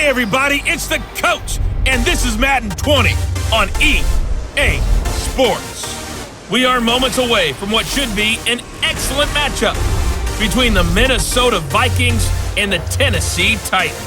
Hey everybody, it's the coach, and this is Madden 20 on EA Sports. We are moments away from what should be an excellent matchup between the Minnesota Vikings and the Tennessee Titans.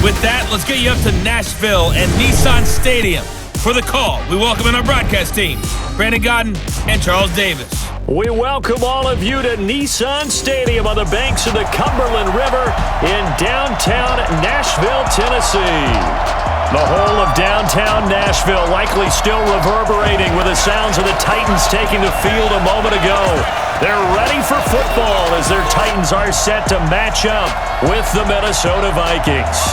With that, let's get you up to Nashville and Nissan Stadium. For the call, we welcome in our broadcast team, Brandon Godden and Charles Davis. We welcome all of you to Nissan Stadium on the banks of the Cumberland River in downtown Nashville, Tennessee. The whole of downtown Nashville likely still reverberating with the sounds of the Titans taking the field a moment ago. They're ready for football as their Titans are set to match up with the Minnesota Vikings.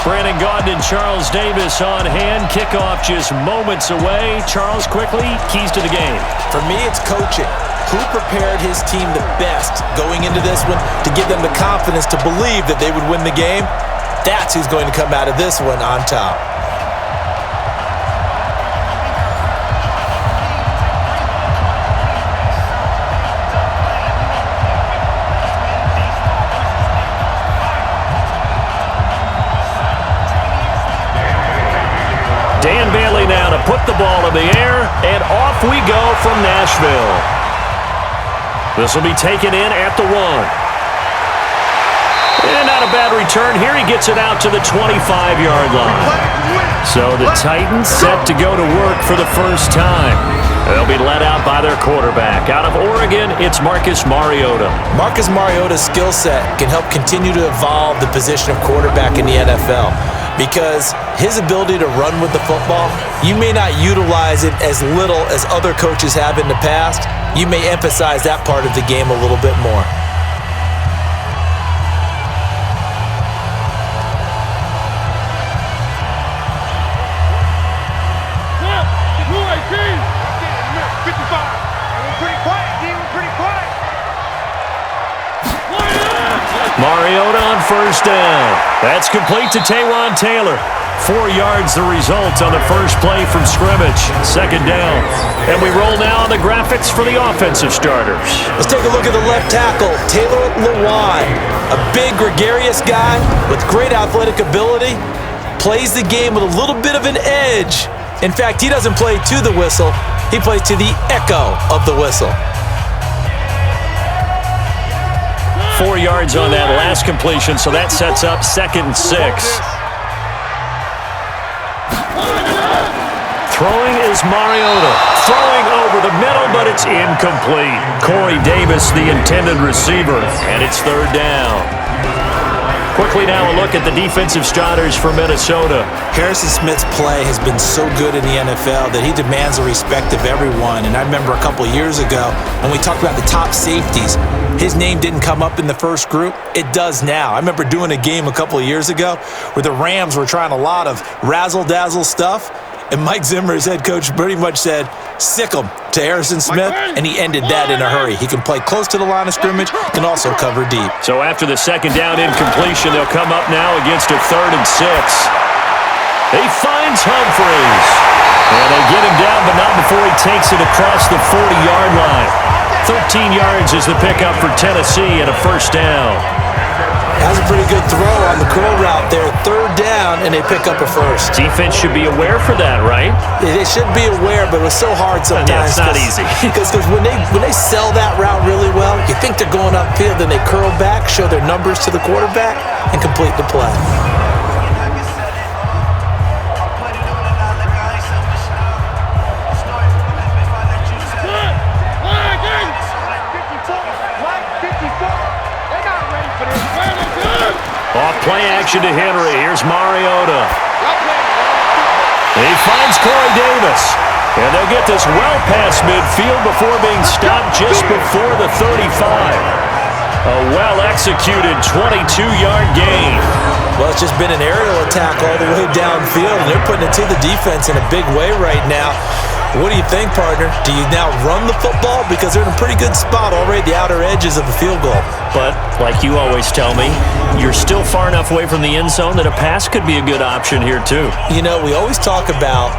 Brandon Gaudin and Charles Davis on hand. Kickoff just moments away. Charles, quickly, keys to the game. For me, it's coaching. Who prepared his team the best going into this one to give them the confidence to believe that they would win the game? That's who's going to come out of this one on top. Dan Bailey now to put the ball in the air, and off we go from Nashville. This will be taken in at the 1. And not a bad return here. He gets it out to the 25-yard line. So the Titans set to go to work for the first time. They'll be led out by their quarterback. Out of Oregon, it's Marcus Mariota. Marcus Mariota's skill set can help continue to evolve the position of quarterback in the NFL. Because his ability to run with the football, you may not utilize it as little as other coaches have in the past. You may emphasize that part of the game a little bit more. Mariota on first down. That's complete to Taywan Taylor. 4 yards the result on the first play from scrimmage. Second down. And we roll now on the graphics for the offensive starters. Let's take a look at the left tackle, Taylor Lewan. A big, gregarious guy with great athletic ability. Plays the game with a little bit of an edge. In fact, he doesn't play to the whistle. He plays to the echo of the whistle. 4 yards on that last completion, so that sets up 2nd and 6. Throwing is Mariota. Throwing over the middle, but it's incomplete. Corey Davis, the intended receiver, and it's 3rd down. Quickly now a look at the defensive starters for Minnesota. Harrison Smith's play has been so good in the NFL that he demands the respect of everyone. And I remember a couple years ago when we talked about the top safeties, his name didn't come up in the first group. It does now. I remember doing a game a couple of years ago where the Rams were trying a lot of razzle-dazzle stuff. And Mike Zimmer, his head coach, pretty much said, sick him to Harrison Smith, and he ended that in a hurry. He can play close to the line of scrimmage, can also cover deep. So after the second down incompletion, they'll come up now against a 3rd and 6. He finds Humphreys. And they get him down, but not before he takes it across the 40-yard line. 13 yards is the pickup for Tennessee and a first down. Has a pretty good throw on the curl route there. 3rd down, and they pick up a first. Defense should be aware for that, right? They should be aware, but it was so hard sometimes. Yeah, it's not easy. Because when they sell that route really well, you think they're going upfield, then they curl back, show their numbers to the quarterback, and complete the play. Off play action to Henry. Here's Mariota. He finds Corey Davis. And they'll get this well past midfield before being stopped just before the 35. A well-executed 22-yard gain. Well, it's just been an aerial attack all the way downfield, and they're putting it to the defense in a big way right now. What do you think, partner? Do you now run the football? Because they're in a pretty good spot already at the outer edges of the field goal. But, like you always tell me, you're still far enough away from the end zone that a pass could be a good option here, too. You know, we always talk about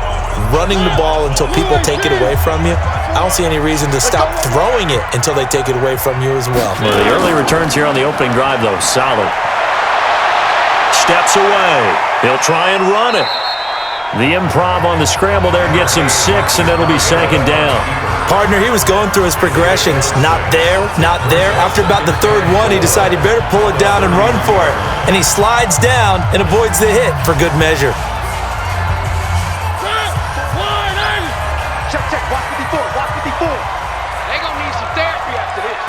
running the ball until people take it away from you. I don't see any reason to stop throwing it until they take it away from you as well. Well, the early returns here on the opening drive, though, solid. Steps away. He'll try and run it. The improv on the scramble there gets him 6, and it'll be second down. Partner, he was going through his progressions. Not there, not there. After about the third one, he decided he better pull it down and run for it. And he slides down and avoids the hit for good measure. Check. Watch 54. They're going to need some therapy after this.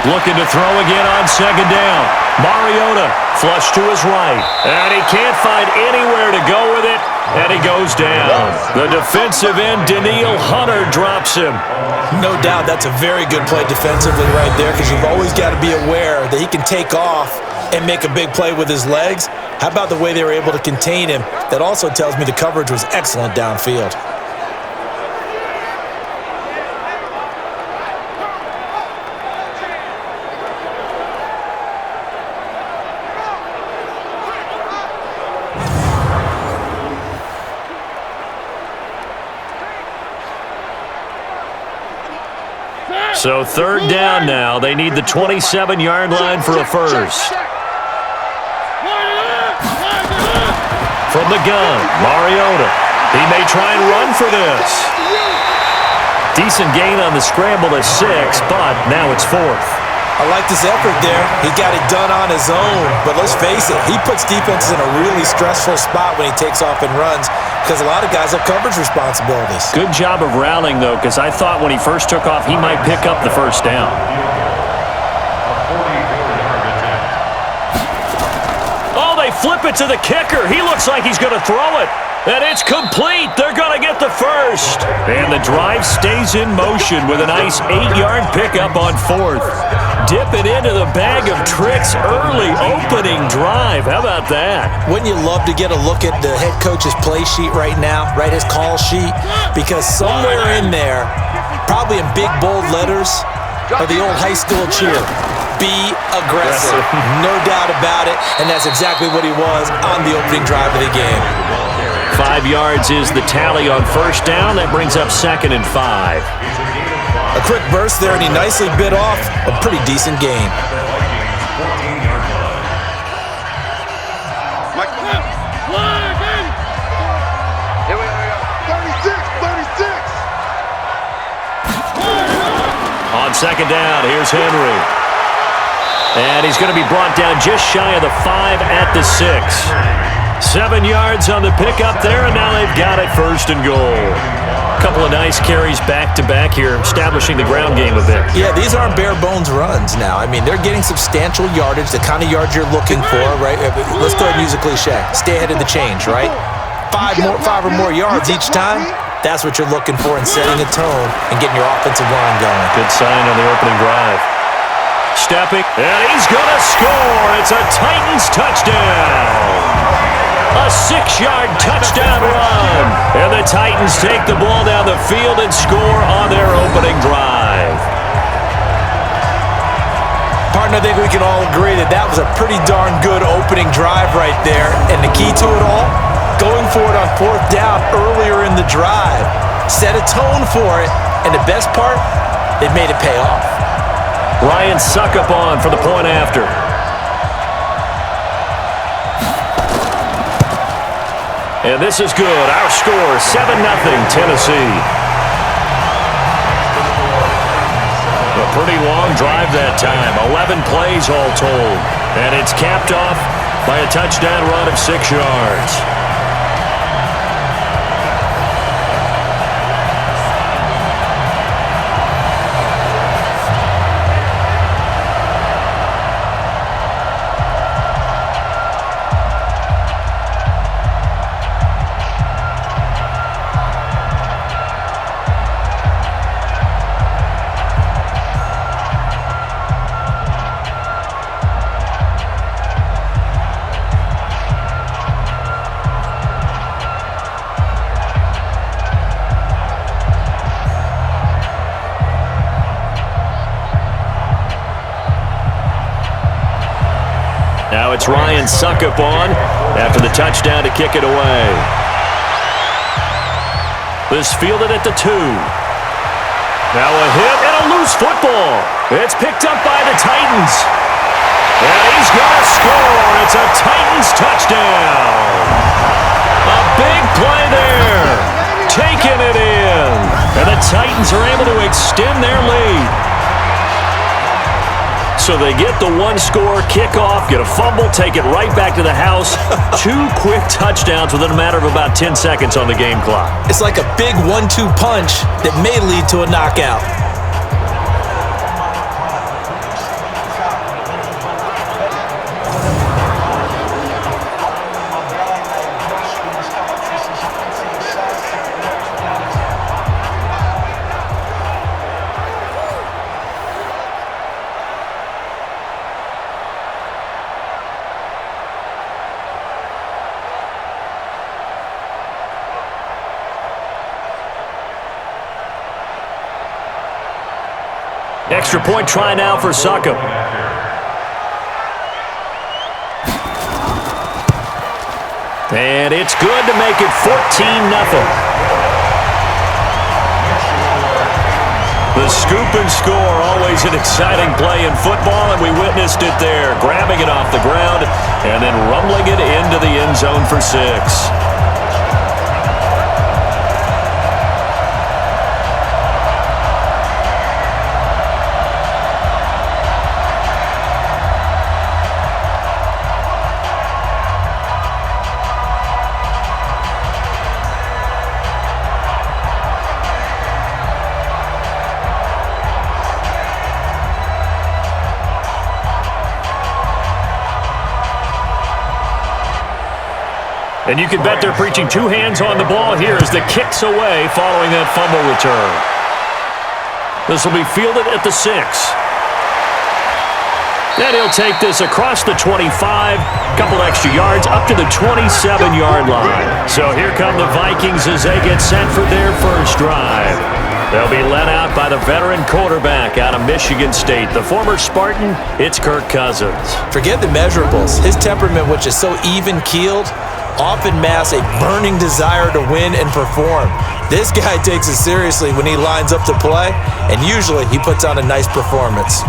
Looking to throw again on second down. Mariota flush to his right. And he can't find anywhere to go with it. And he goes down. The defensive end, Danielle Hunter, drops him. No doubt that's a very good play defensively right there, because you've always got to be aware that he can take off and make a big play with his legs. How about the way they were able to contain him? That also tells me the coverage was excellent downfield. So third down now. They need the 27-yard line for a first. From the gun, Mariota. He may try and run for this. Decent gain on the scramble to 6, but now it's 4th. I like this effort there. He got it done on his own. But let's face it, he puts defenses in a really stressful spot when he takes off and runs, because a lot of guys have coverage responsibilities. Good job of rallying, though, because I thought when he first took off, he might pick up the first down. Oh, they flip it to the kicker. He looks like he's going to throw it. And it's complete. They're going to get the first. And the drive stays in motion with a nice 8-yard pickup on 4th. Dip it into the bag of tricks early opening drive. How about that? Wouldn't you love to get a look at the head coach's play sheet right now, right, his call sheet? Because somewhere in there, probably in big, bold letters, are the old high school cheer. Be aggressive. No doubt about it. And that's exactly what he was on the opening drive of the game. 5 yards is the tally on first down. That brings up 2nd and 5. A quick burst there, and he nicely bit off a pretty decent gain. Here we are. 36. On second down, here's Henry. And he's going to be brought down just shy of the 5 at the 6. 7 yards on the pickup there, and now they've got it 1st and goal. Couple of nice carries back-to-back here, establishing the ground game a bit. Yeah, these aren't bare-bones runs now. I mean, they're getting substantial yardage, the kind of yards you're looking for, right? Let's go ahead and use a cliche. Stay ahead of the change, right? 5 or more yards each time, that's what you're looking for in setting a tone and getting your offensive line going. Good sign on the opening drive. Stepping, and he's going to score. It's a Titans touchdown. A 6-yard touchdown run. And the Titans take the ball down the field and score on their opening drive. Partner, I think we can all agree that that was a pretty darn good opening drive right there. And the key to it all, going for it on 4th down earlier in the drive. Set a tone for it. And the best part, they've made it pay off. Ryan Suckup on for the point after. And this is good. Our score, 7-0 Tennessee. A pretty long drive that time. 11 plays all told. And it's capped off by a touchdown run of 6 yards. Now it's Ryan Suckup on after the touchdown to kick it away. This fielded at the 2. Now a hit and a loose football. It's picked up by the Titans. And he's going to score. It's a Titans touchdown. A big play there. Taking it in. And the Titans are able to extend their lead. So they get the one-score kickoff, get a fumble, take it right back to the house. 2 quick touchdowns within a matter of about 10 seconds on the game clock. It's like a big 1-2 punch that may lead to a knockout. Extra point try now for Succop. And it's good to make it 14-0. The scoop and score, always an exciting play in football, and we witnessed it there, grabbing it off the ground and then rumbling it into the end zone for 6. And you can bet they're preaching 2 hands on the ball here as the kick's away following that fumble return. This will be fielded at the 6. And he'll take this across the 25, couple extra yards, up to the 27-yard line. So here come the Vikings as they get set for their first drive. They'll be led out by the veteran quarterback out of Michigan State. The former Spartan, it's Kirk Cousins. Forget the measurables. His temperament, which is so even-keeled, often masks a burning desire to win and perform. This guy takes it seriously when he lines up to play, and usually he puts on a nice performance.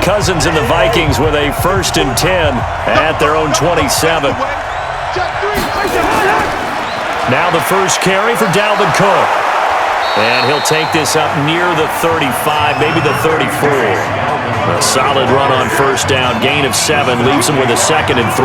Cousins and the Vikings with a 1st and 10 at their own 27. Now the first carry for Dalvin Cook. And he'll take this up near the 35, maybe the 34. A solid run on 1st down, gain of 7, leaves him with a 2nd and 3.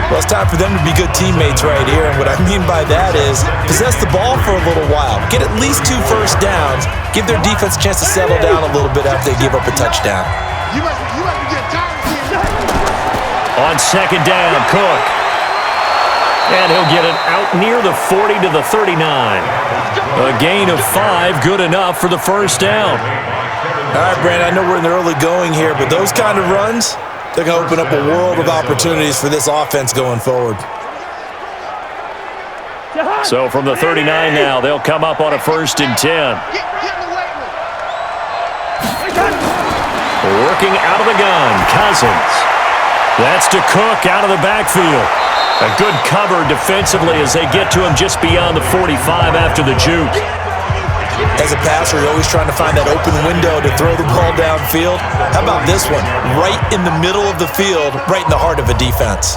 Well, it's time for them to be good teammates right here. And what I mean by that is possess the ball for a little while. Get at least 2 first downs. Give their defense a chance to settle down a little bit after they give up a touchdown. You must be getting tired. On 2nd down, Cook. And he'll get it out near the 40 to the 39. A gain of 5, good enough for the 1st down. All right, Brandon, I know we're in the early going here, but those kind of runs, they're going to open up a world of opportunities for this offense going forward. So from the 39 now, they'll come up on a 1st and 10. Working out of the gun, Cousins. That's to Cook out of the backfield. A good cover defensively as they get to him just beyond the 45 after the juke. As a passer, you're always trying to find that open window to throw the ball downfield. How about this one? Right in the middle of the field, right in the heart of a defense.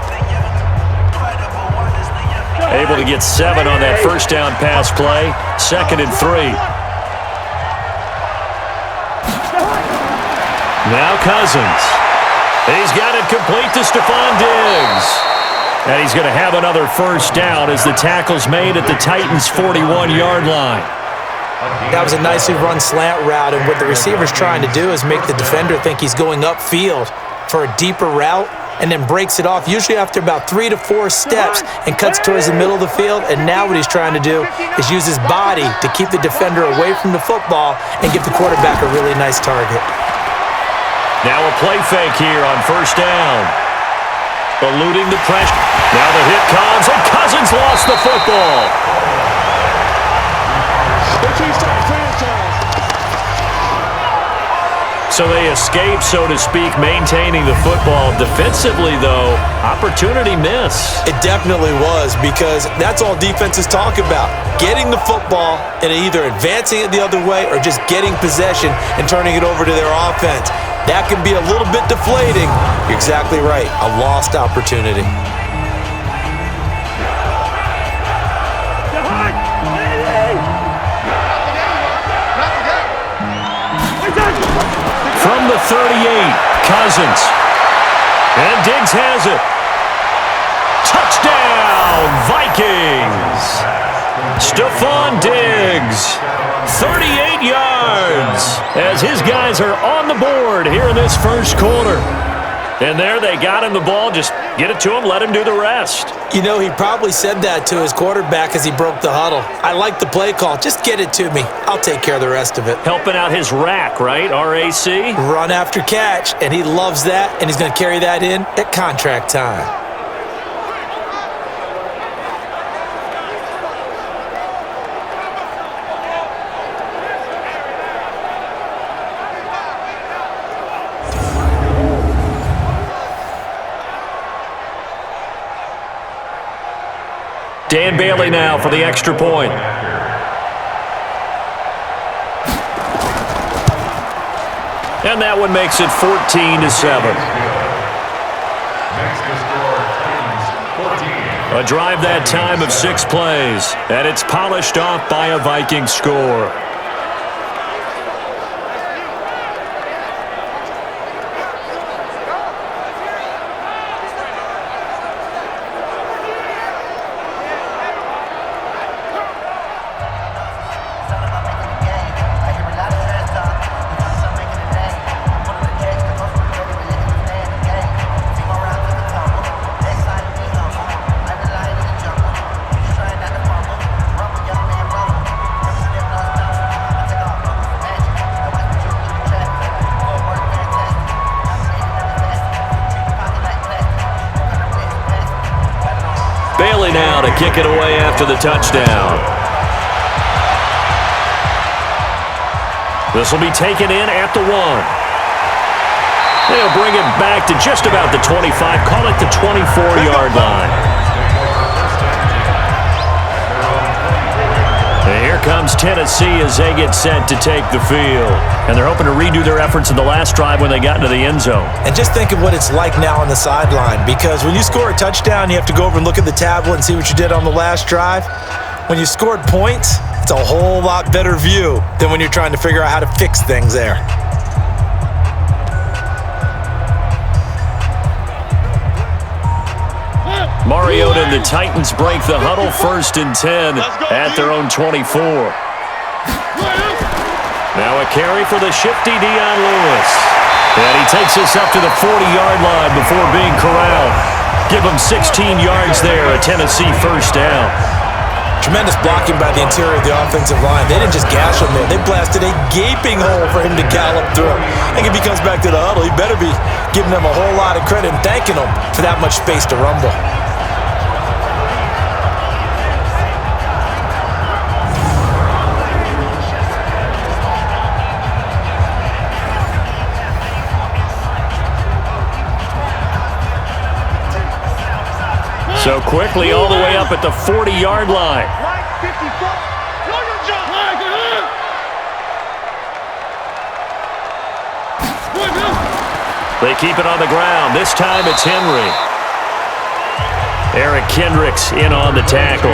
Able to get 7 on that 1st down pass play. 2nd and 3. Now Cousins. He's got it complete to Stephon Diggs. And he's going to have another 1st down as the tackle's made at the Titans' 41-yard line. That was a nicely run slant route, and what the receiver's trying to do is make the defender think he's going upfield for a deeper route and then breaks it off, usually after about 3 to 4 steps, and cuts towards the middle of the field. And now what he's trying to do is use his body to keep the defender away from the football and give the quarterback a really nice target. Now a play fake here on 1st down. Eluding the pressure. Now the hit comes, and Cousins lost the football. So they escape, so to speak, maintaining the football. Defensively, though, opportunity miss. It definitely was, because that's all defenses talk about. Getting the football and either advancing it the other way or just getting possession and turning it over to their offense. That can be a little bit deflating. You're exactly right. A lost opportunity. From the 38, Cousins. And Diggs has it. Touchdown, Vikings. Stephon Diggs, 38 yards, as his guys are on the board here in this first quarter. And there they got him the ball. Just get it to him, let him do the rest. You know, he probably said that to his quarterback as he broke the huddle. I like the play call. Just get it to me. I'll take care of the rest of it. Helping out his rack, right? R-A-C? Run after catch, and he loves that, and he's going to carry that in at contract time. Dan Bailey now for the extra point. And that one makes it 14-7. A drive that time of 6 plays, and it's polished off by a Viking score. Bailey now to kick it away after the touchdown. This will be taken in at the 1. They'll bring it back to just about the 25, call it the 24-yard line. And here comes Tennessee as they get set to take the field. And they're hoping to redo their efforts in the last drive when they got into the end zone. And just think of what it's like now on the sideline, because when you score a touchdown, you have to go over and look at the tablet and see what you did on the last drive. When you scored points, it's a whole lot better view than when you're trying to figure out how to fix things there. Mariota and the Titans break the huddle, 1st and 10 at their own 24. Now a carry for the shifty Dion Lewis. And he takes us up to the 40-yard line before being corralled. Give him 16 yards there, a Tennessee first down. Tremendous blocking by the interior of the offensive line. They didn't just gash him there. They blasted a gaping hole for him to gallop through. I think if he comes back to the huddle, he better be giving them a whole lot of credit and thanking them for that much space to rumble. So quickly all the way up at the 40-yard line. They keep it on the ground. This time it's Henry. Eric Kendricks in on the tackle.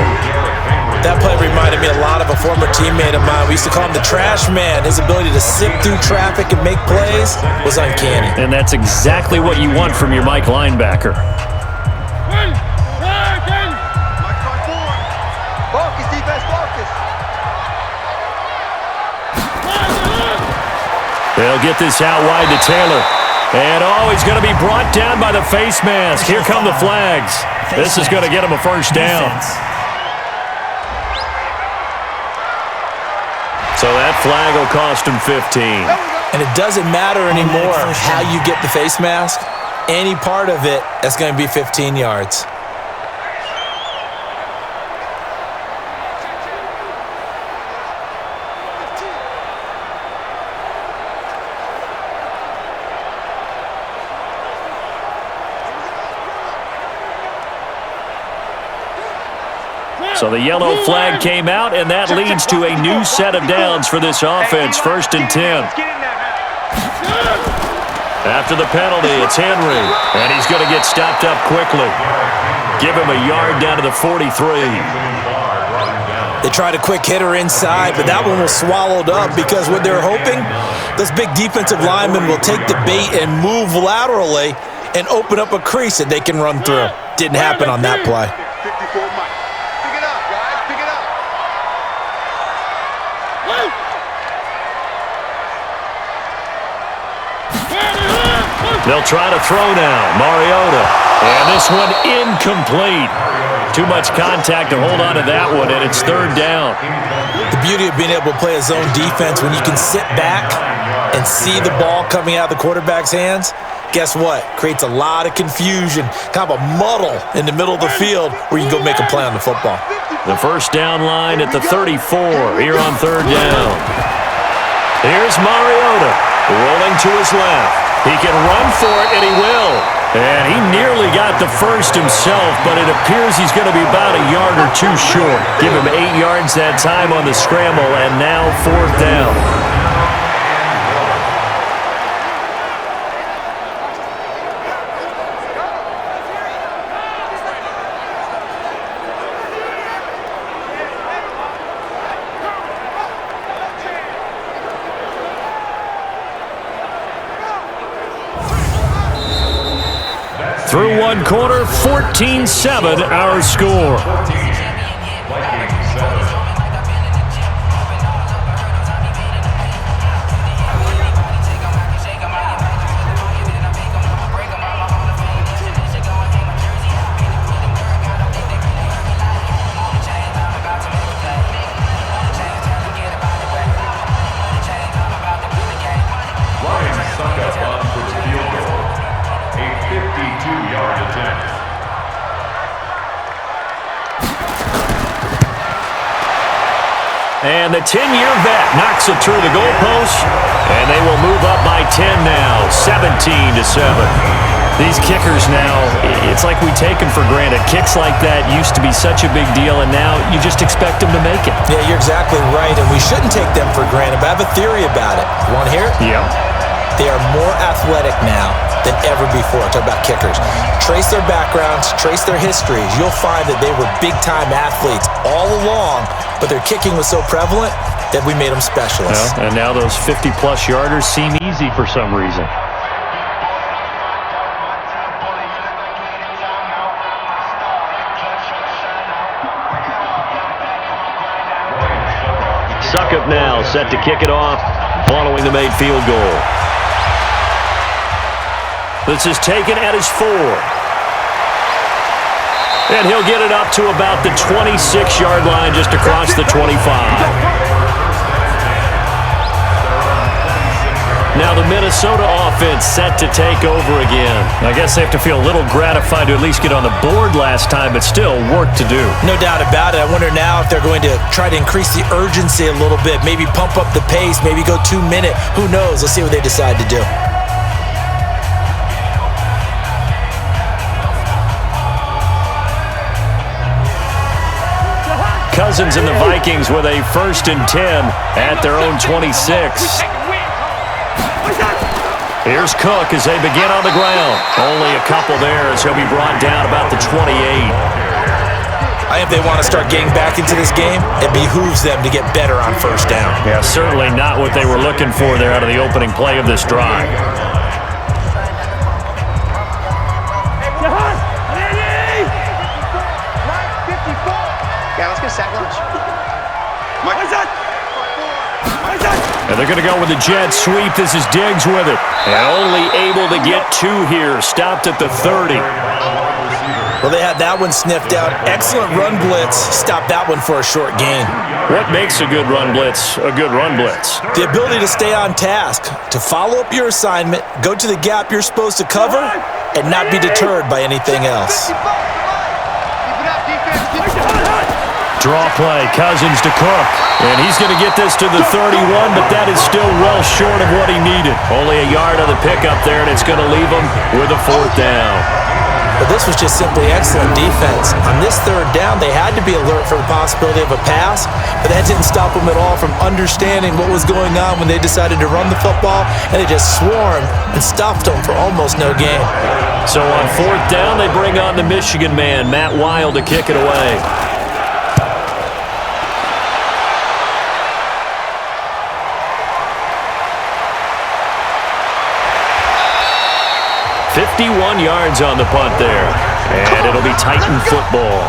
That play reminded me a lot of a former teammate of mine. We used to call him the trash man. His ability to sift through traffic and make plays was uncanny. And that's exactly what you want from your Mike linebacker. They'll get this out wide to Taylor. And, he's going to be brought down by the face mask. Here come the flags. This is going to get him a first down. So that flag will cost him 15. And it doesn't matter anymore how you get the face mask. Any part of it, that's going to be 15 yards. So the yellow flag came out, and that leads to a new set of downs for this offense, 1st and 10. After the penalty, it's Henry, and he's going to get stopped up quickly. Give him a yard down to the 43. They tried a quick hitter inside, but that one was swallowed up because what they're hoping, those big defensive linemen will take the bait and move laterally and open up a crease that they can run through. Didn't happen on that play. 54 Mike. Pick it up, guys. Pick it up. They'll try to throw now. Mariota. And this one incomplete. Too much contact to hold on to that one, and it's 3rd down. The beauty of being able to play a zone defense when you can sit back and see the ball coming out of the quarterback's hands, guess what? Creates a lot of confusion, kind of a muddle in the middle of the field where you can go make a play on the football. The 1st down line at the 34 here on 3rd down. Here's Mariota rolling to his left. He can run for it, and he will. And he nearly got the first himself, but it appears he's going to be about a yard or two short. Give him 8 yards that time on the scramble, and now 4th down. Through one quarter, 14-7 our score. And the 10-year vet knocks it through the goalpost, and they will move up by 10 now, 17-7. These kickers now, it's like we take them for granted. Kicks like that used to be such a big deal, and now you just expect them to make it. Yeah, you're exactly right, and we shouldn't take them for granted, but I have a theory about it. You want to hear it? Yeah. They are more athletic now than ever before. Talk about kickers. Trace their backgrounds, trace their histories. You'll find that they were big-time athletes all along, but their kicking was so prevalent that we made them specialists. Well, and now those 50-plus yarders seem easy for some reason. Suckup now set to kick it off following the made field goal. This is taken at his 4. And he'll get it up to about the 26-yard line just across the 25. Now the Minnesota offense set to take over again. I guess they have to feel a little gratified to at least get on the board last time, but still work to do. No doubt about it. I wonder now if they're going to try to increase the urgency a little bit, maybe pump up the pace, maybe go 2-minute. Who knows? Let's see what they decide to do. Cousins and the Vikings with a 1st and 10 at their own 26. Here's Cook as they begin on the ground. Only a couple there as he'll be brought down about the 28. I think if they want to start getting back into this game, it behooves them to get better on 1st down. Yeah, certainly not what they were looking for there out of the opening play of this drive. And they're going to go with the jet sweep. This is Diggs with it. And only able to get 2 here. Stopped at the 30. Well, they had that one sniffed out. Excellent run blitz. Stopped that one for a short gain. What makes a good run blitz a good run blitz? The ability to stay on task, to follow up your assignment, go to the gap you're supposed to cover, and not be deterred by anything else. Draw play, Cousins to Cook. And he's going to get this to the 31, but that is still well short of what he needed. Only a yard on the pickup there, and it's going to leave him with a 4th down. But this was just simply excellent defense. On this third down, they had to be alert for the possibility of a pass, but that didn't stop them at all from understanding what was going on when they decided to run the football, and they just swarmed and stopped them for almost no gain. So on fourth down, they bring on the Michigan man, Matt Wild, to kick it away. "51 yards on the punt there, and it'll be Titan football."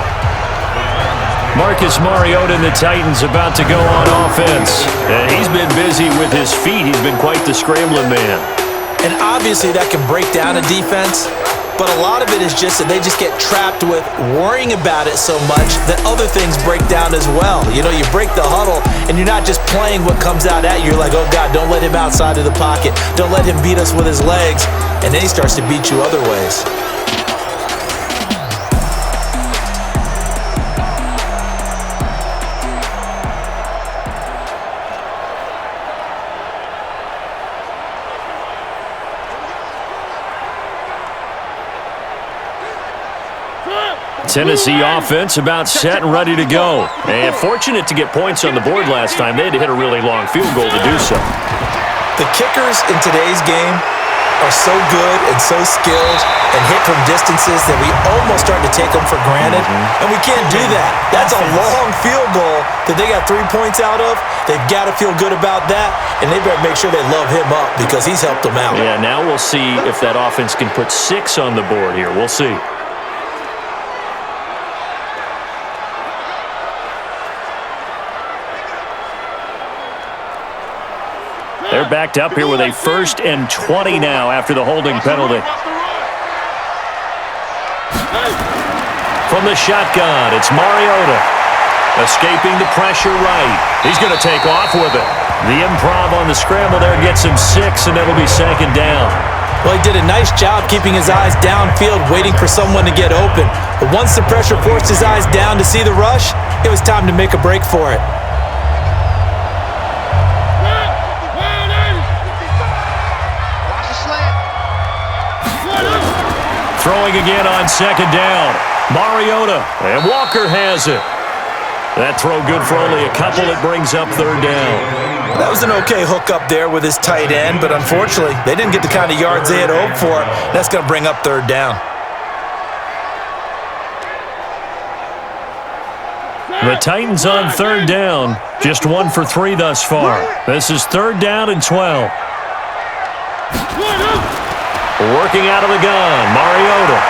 Marcus Mariota and the Titans about to go on offense. He's been busy with his feet. He's been quite the scrambling man. And obviously that can break down a defense, but a lot of it is just that they just get trapped with worrying about it so much that other things break down as well. You know, you break the huddle, and you're not just playing what comes out at you. You're like, oh, God, don't let him outside of the pocket. Don't let him beat us with his legs. And then he starts to beat you other ways. Tennessee offense about set and ready to go. And fortunate to get points on the board last time. They had to hit a really long field goal to do so. The kickers in today's game are so good and so skilled and hit from distances that we almost start to take them for granted. And we can't do that. That's a long field goal that they got 3 points out of. They've got to feel good about that, and they better make sure they love him up because he's helped them out. Yeah, now we'll see if that offense can put 6 on the board here. We'll see. They're backed up here with a 1st and 20 now after the holding penalty. From the shotgun, it's Mariota. Escaping the pressure right. He's going to take off with it. The improv on the scramble there gets him 6, and it'll be 2nd down. Well, he did a nice job keeping his eyes downfield, waiting for someone to get open. But once the pressure forced his eyes down to see the rush, it was time to make a break for it. Throwing again on 2nd down. Mariota, and Walker has it. That throw good for only a couple. It brings up 3rd down. That was an okay hook up there with his tight end, but unfortunately, they didn't get the kind of yards they had hoped for. That's going to bring up 3rd down. The Titans on 3rd down. Just 1 for 3 thus far. This is 3rd down and 12. Working out of the gun, Mariota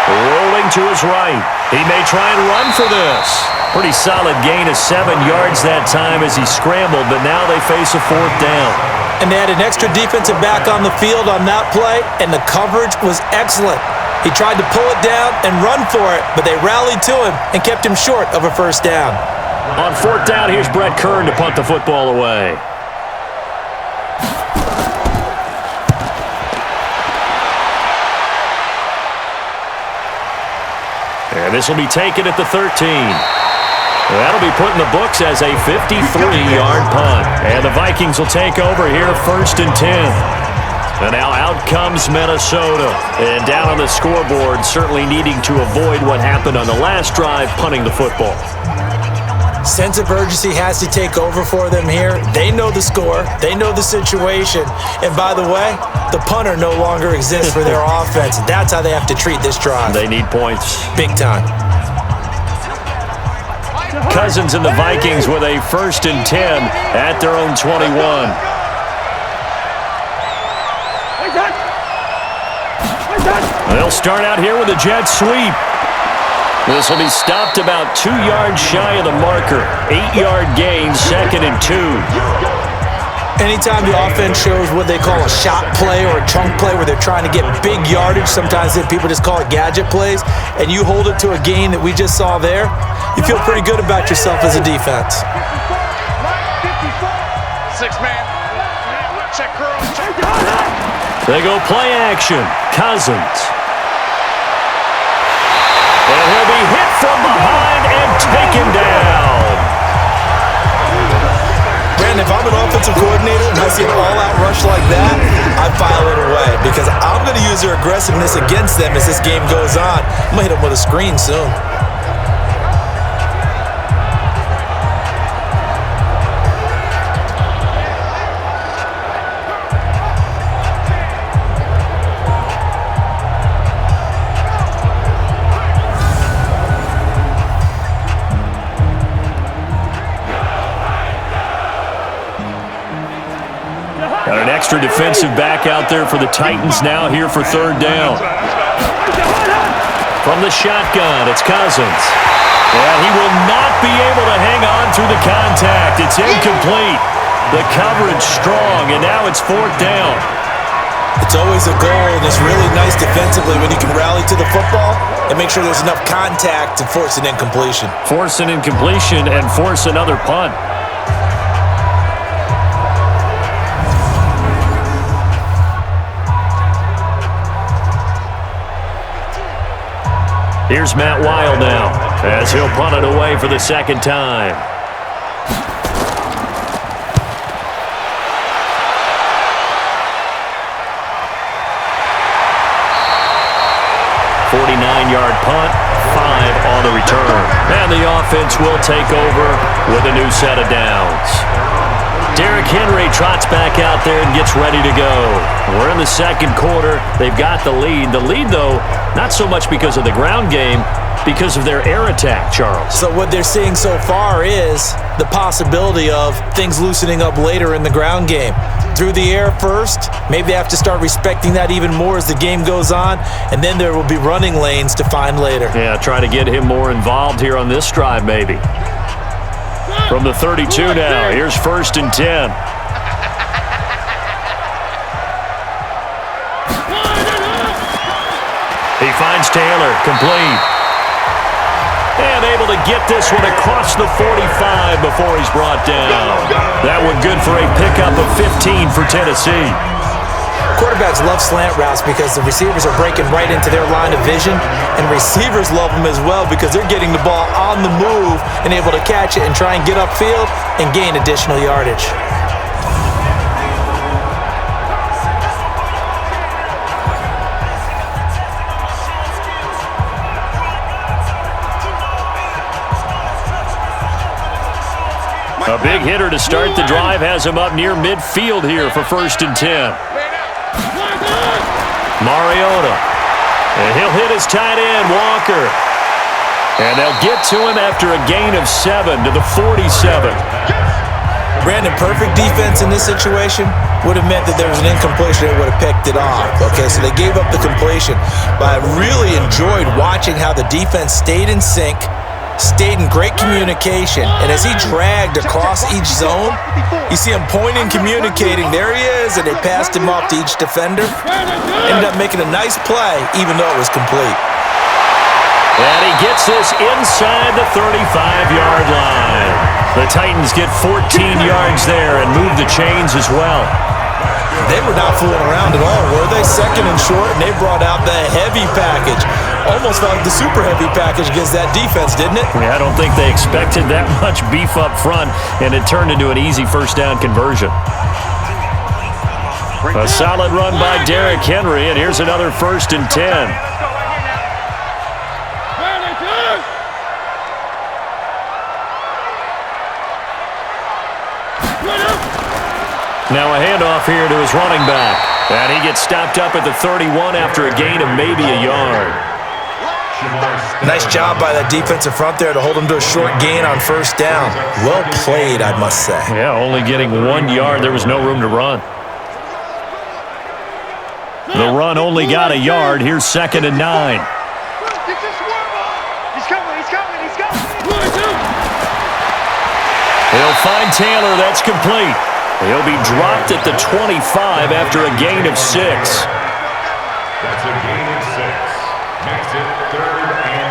rolling to his right. He may try and run for this. Pretty solid gain of 7 yards that time as he scrambled, but now they face a 4th down. And they had an extra defensive back on the field on that play, and the coverage was excellent. He tried to pull it down and run for it, but they rallied to him and kept him short of a 1st down. On 4th down, here's Brett Kern to punt the football away. And this will be taken at the 13. That'll be put in the books as a 53-yard punt. And the Vikings will take over here 1st and 10. And now out comes Minnesota. And down on the scoreboard, certainly needing to avoid what happened on the last drive, punting the football. Sense of urgency has to take over for them here. They know the score. They know the situation. And by the way, the punter no longer exists for their offense. That's how they have to treat this drive. They need points. Big time. Cousins and the Vikings with a 1st and 10 at their own 21. They'll start out here with a jet sweep. This will be stopped about 2 yards shy of the marker. 8-yard gain, 2nd and 2. Anytime the offense shows what they call a shot play or a chunk play where they're trying to get big yardage, sometimes people just call it gadget plays, and you hold it to a gain that we just saw there, you feel pretty good about yourself as a defense. 6-man. Check curl. Check. They go play action. Cousins. And he'll be hit from behind and taken down. Brandon, if I'm an offensive offensive coordinator and I see an all-out rush like that, I file it away because I'm going to use their aggressiveness against them as this game goes on. I'm going to hit them with a screen soon. Got an extra defensive back out there for the Titans now here for third down. From the shotgun, it's Cousins. And he will not be able to hang on through the contact. It's incomplete. The coverage strong, and now it's fourth down. It's always a goal, and it's really nice defensively when you can rally to the football and make sure there's enough contact to force an incompletion. Force an incompletion and force another punt. Here's Matt Weil now, as he'll punt it away for the second time. .49-yard punt, 5 on the return. And the offense will take over with a new set of downs. Derrick Henry trots back out there and gets ready to go. We're in the second quarter. They've got the lead. The lead, though, not so much because of the ground game, because of their air attack, Charles. So what they're seeing so far is the possibility of things loosening up later in the ground game. Through the air first, maybe they have to start respecting that even more as the game goes on, and then there will be running lanes to find later. Yeah, try to get him more involved here on this drive, maybe. From the 32 now, here's 1st and 10. He finds Taylor, complete. And able to get this one across the 45 before he's brought down. That one good for a pickup of 15 for Tennessee. Quarterbacks love slant routes because the receivers are breaking right into their line of vision, and receivers love them as well because they're getting the ball on the move and able to catch it and try and get upfield and gain additional yardage. A big hitter to start the drive has him up near midfield here for 1st and 10. Mariota. And he'll hit his tight end, Walker. And they'll get to him after a gain of 7 to the 47. Brandon, perfect defense in this situation would have meant that there was an incompletion that would have picked it off. Okay, so they gave up the completion. But I really enjoyed watching how the defense stayed in sync, stayed in great communication, and as he dragged across each zone, you see him pointing, communicating. There he is, and they passed him off to each defender. Ended up making a nice play, even though it was complete. And he gets this inside the 35-yard line. The Titans get 14 yards there and move the chains as well. They were not fooling around at all, were they? Second and short, and they brought out the heavy package. Almost felt like the super heavy package against that defense, didn't it? Yeah, I don't think they expected that much beef up front, and it turned into an easy first down conversion. A solid run by Derrick Henry, and here's another 1st and 10. Now a handoff here to his running back. And he gets stopped up at the 31 after a gain of maybe a yard. Nice job by that defensive front there to hold him to a short gain on 1st down. Well played, I must say. Yeah, only getting 1 yard. There was no room to run. The run only got a yard. Here's 2nd and 9. He's coming. He'll find Taylor. That's complete. He'll be dropped at the 25 after a gain of 6. That's a gain of 6. Makes it 3rd and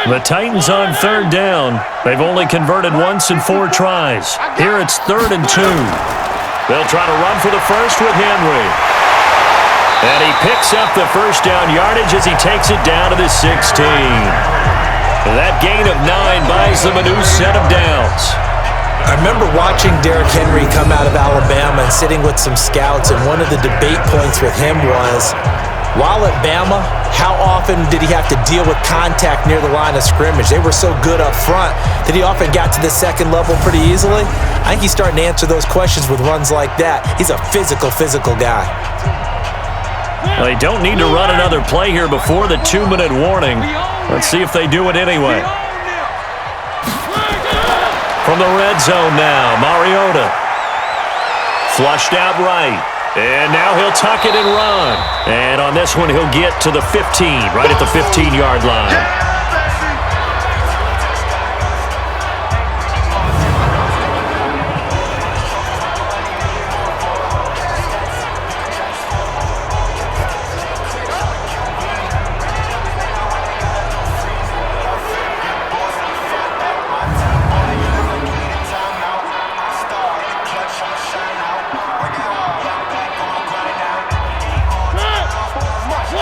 2. The Titans on 3rd down. They've only converted once in 4 tries. Here it's 3rd and 2. They'll try to run for the first with Henry. And he picks up the first down yardage as he takes it down to the 16. That gain of 9 buys them a new set of downs. I remember watching Derrick Henry come out of Alabama and sitting with some scouts, and one of the debate points with him was, while at Bama, how often did he have to deal with contact near the line of scrimmage? They were so good up front that he often got to the second level pretty easily. I think he's starting to answer those questions with runs like that. He's a physical guy. Well, they don't need to run another play here before the 2-minute warning. Let's see if they do it anyway. From the red zone now, Mariota. Flushed out right. And now he'll tuck it and run. And on this one, he'll get to the 15, right at the 15-yard line.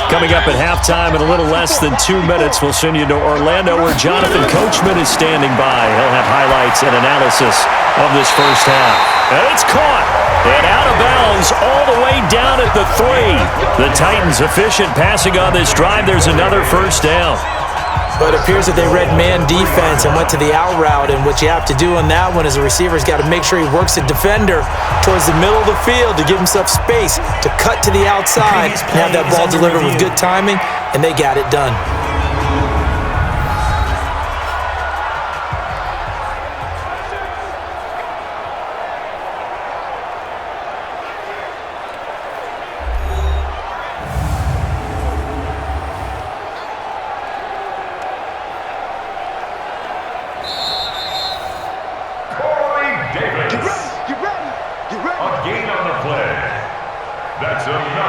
Coming up at halftime in a little less than 2 minutes, we'll send you to Orlando where Jonathan Coachman is standing by. He'll have highlights and analysis of this first half. And it's caught and out of bounds all the way down at the 3. The Titans efficient passing on this drive. There's another first down. But it appears that they read man defense and went to the out route, and what you have to do on that one is the receiver's got to make sure he works a defender towards the middle of the field to give himself space to cut to the outside and have that ball delivered with good timing, and they got it done.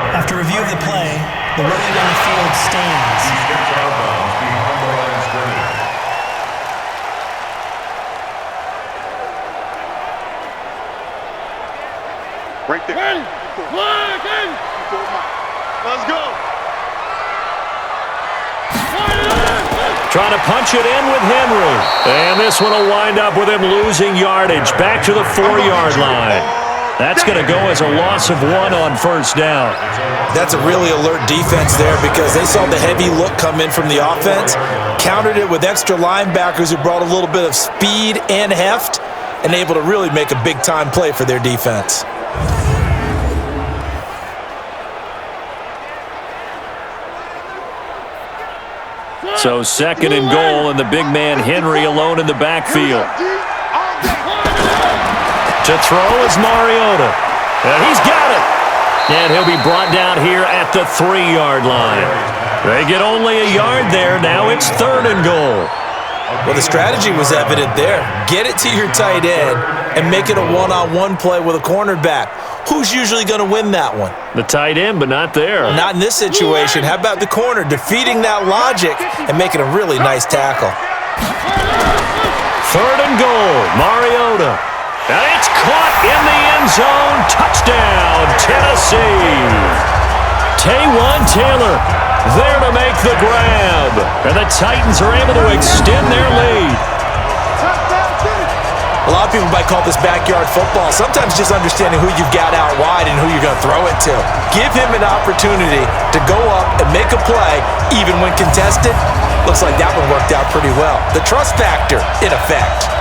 After review of the play, the running on the field stands. Right there. Ready. Let's go. Trying to punch it in with Henry. And this one will wind up with him losing yardage back to the 4-yard line. That's going to go as a loss of 1 on first down. That's a really alert defense there because they saw the heavy look come in from the offense, countered it with extra linebackers who brought a little bit of speed and heft, and able to really make a big-time play for their defense. So 2nd and goal, and the big man Henry alone in the backfield. To throw is Mariota. And he's got it. And he'll be brought down here at the 3-yard line. They get only a yard there. Now it's 3rd and goal. Well, the strategy was evident there. Get it to your tight end and make it a one-on-one play with a cornerback. Who's usually going to win that one? The tight end, but not there. Not in this situation. How about the corner defeating that logic and making a really nice tackle? 3rd and goal, Mariota. And it's caught in the end zone. Touchdown, Tennessee. Taywan Taylor there to make the grab. And the Titans are able to extend their lead. A lot of people might call this backyard football. Sometimes just understanding who you've got out wide and who you're going to throw it to. Give him an opportunity to go up and make a play, even when contested. Looks like that one worked out pretty well. The trust factor, in effect.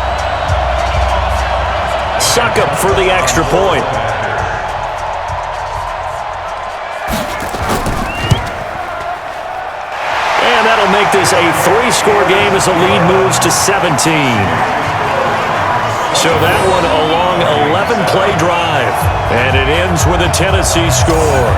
Suck up for the extra point. And that'll make this a 3-score game as the lead moves to 17. So that one a long 11-play drive. And it ends with a Tennessee score.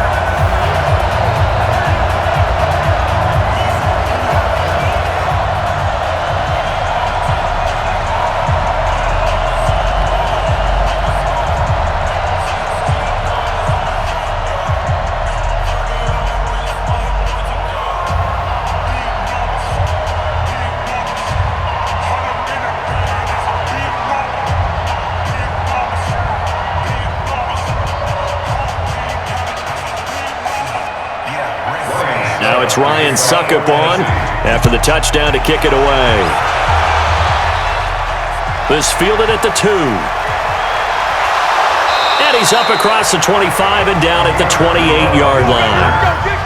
Ryan Suckup on after the touchdown to kick it away. This fielded at the 2. And he's up across the 25 and down at the 28-yard line.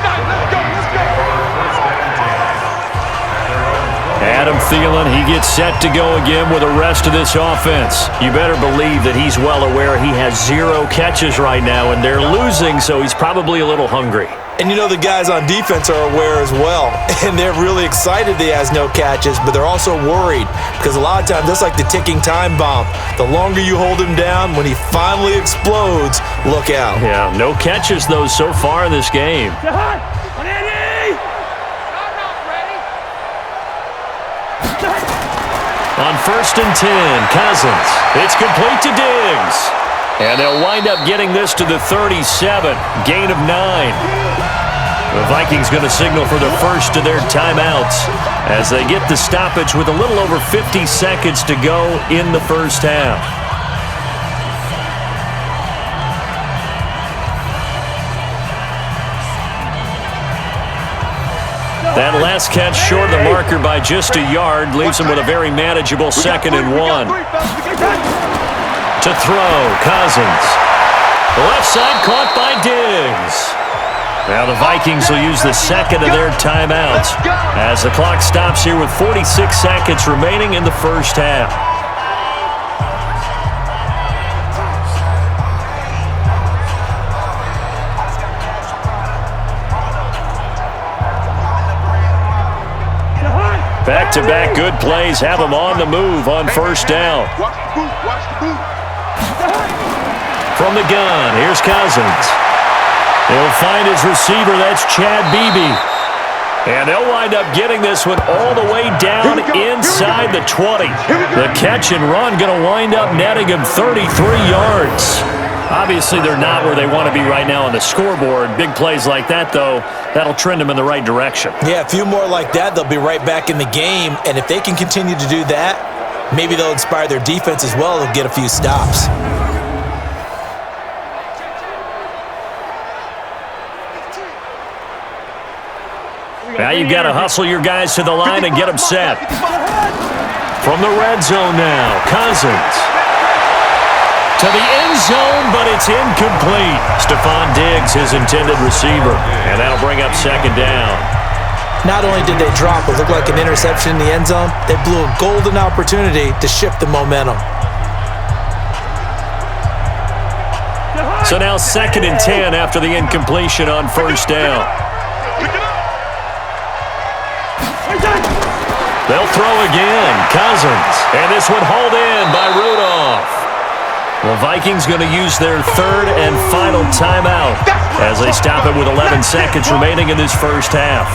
Adam Thielen, he gets set to go again with the rest of this offense. You better believe that he's well aware he has 0 catches right now, and they're losing, so he's probably a little hungry. And you know the guys on defense are aware as well, and they're really excited that he has no catches, but they're also worried because a lot of times that's like the ticking time bomb. The longer you hold him down, when he finally explodes, look out. Yeah, no catches, though, so far in this game. On 1st and 10, Cousins. It's complete to Diggs. And they'll wind up getting this to the 37. Gain of 9. The Vikings going to signal for the first of their timeouts as they get the stoppage with a little over 50 seconds to go in the first half. That last catch short of the marker by just a yard leaves him with a very manageable 2nd and 1. To throw, Cousins. The left side caught by Diggs. Now the Vikings will use the second of their timeouts as the clock stops here with 46 seconds remaining in the first half. Back-to-back good plays have him on the move on first down. From the gun, here's Cousins. He'll find his receiver, that's Chad Beebe. And they'll wind up getting this one all the way down inside the 20. The catch and run going to wind up netting him 33 yards. Obviously, they're not where they want to be right now on the scoreboard. Big plays like that, though, that'll trend them in the right direction. Yeah, a few more like that, they'll be right back in the game. And if they can continue to do that, maybe they'll inspire their defense as well. They'll get a few stops. Now you've got to hustle your guys to the line and get them set. From the red zone now, Cousins. To the end zone, but it's incomplete. Stephon Diggs, his intended receiver. And that'll bring up 2nd down. Not only did they drop what looked like an interception in the end zone, they blew a golden opportunity to shift the momentum. So now 2nd and 10 after the incompletion on first down. They'll throw again. Cousins. And this one hauled in by Rudolph. The Vikings going to use their 3rd and final timeout as they stop it with 11 seconds remaining in this first half.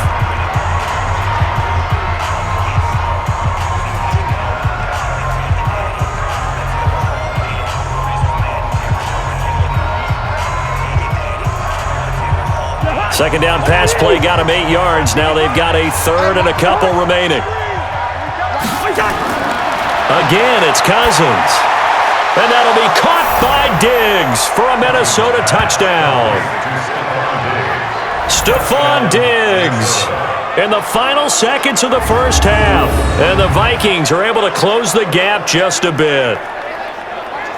Second down pass play got them 8 yards. Now they've got a 3rd and a couple remaining. Again, it's Cousins. And that'll be caught by Diggs for a Minnesota touchdown. Stephon Diggs in the final seconds of the first half. And the Vikings are able to close the gap just a bit.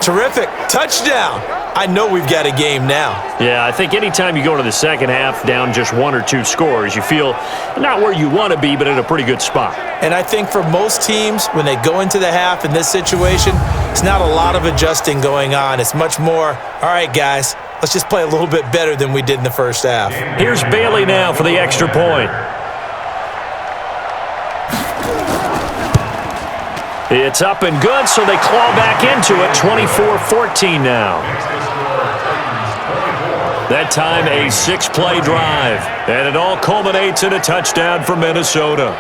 Terrific. Touchdown. I know we've got a game now. Yeah, I think anytime you go to the second half down just 1 or 2 scores, you feel not where you want to be, but in a pretty good spot. And I think for most teams, when they go into the half in this situation, it's not a lot of adjusting going on. It's much more, all right, guys, let's just play a little bit better than we did in the first half. Here's Bailey now for the extra point. It's up and good, so they claw back into it, 24-14 now. That time a 6-play drive, and it all culminates in a touchdown for Minnesota.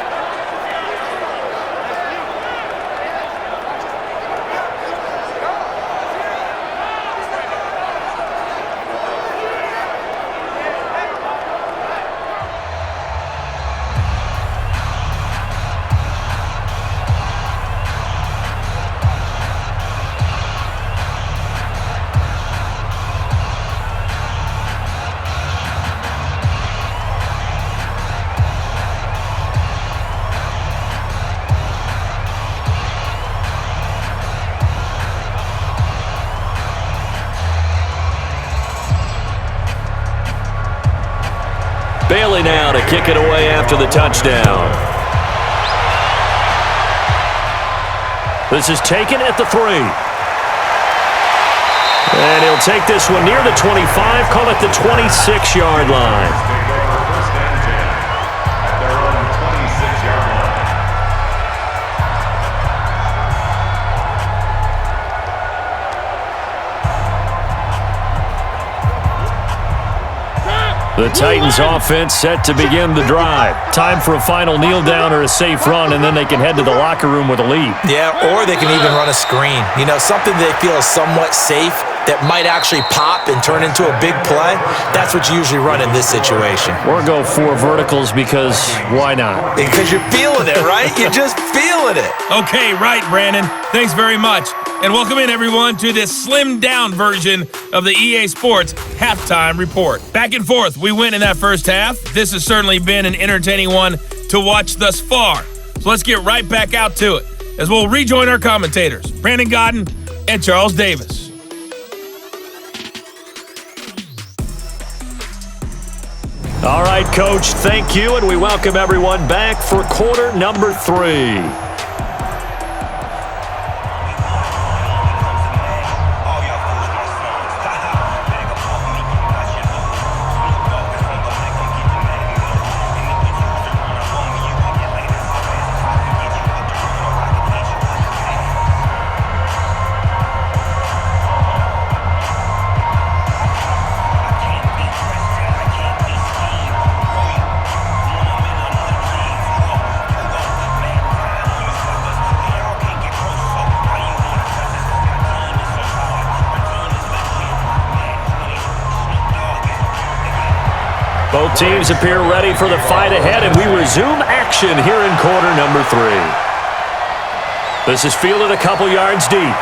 kick it away after the touchdown. This is taken at the 3. And he'll take this one near the 25, call it the 26-yard line. The Titans offense set to begin the drive. Time for a final kneel down or a safe run, and then they can head to the locker room with a lead. Yeah, or they can even run a screen. You know, something they feel is somewhat safe that might actually pop and turn into a big play. That's what you usually run in this situation. Or go 4 verticals because why not? Because you're feeling it, right? You're just feeling it. Okay, right, Brandon. Thanks very much. And welcome in, everyone, to this slimmed-down version of the EA Sports Halftime Report. Back and forth, we went in that first half. This has certainly been an entertaining one to watch thus far. So let's get right back out to it, as we'll rejoin our commentators, Brandon Godden and Charles Davis. All right, Coach, thank you, and we welcome everyone back for quarter number 3. Both teams appear ready for the fight ahead, and we resume action here in quarter number 3. This is fielded a couple yards deep.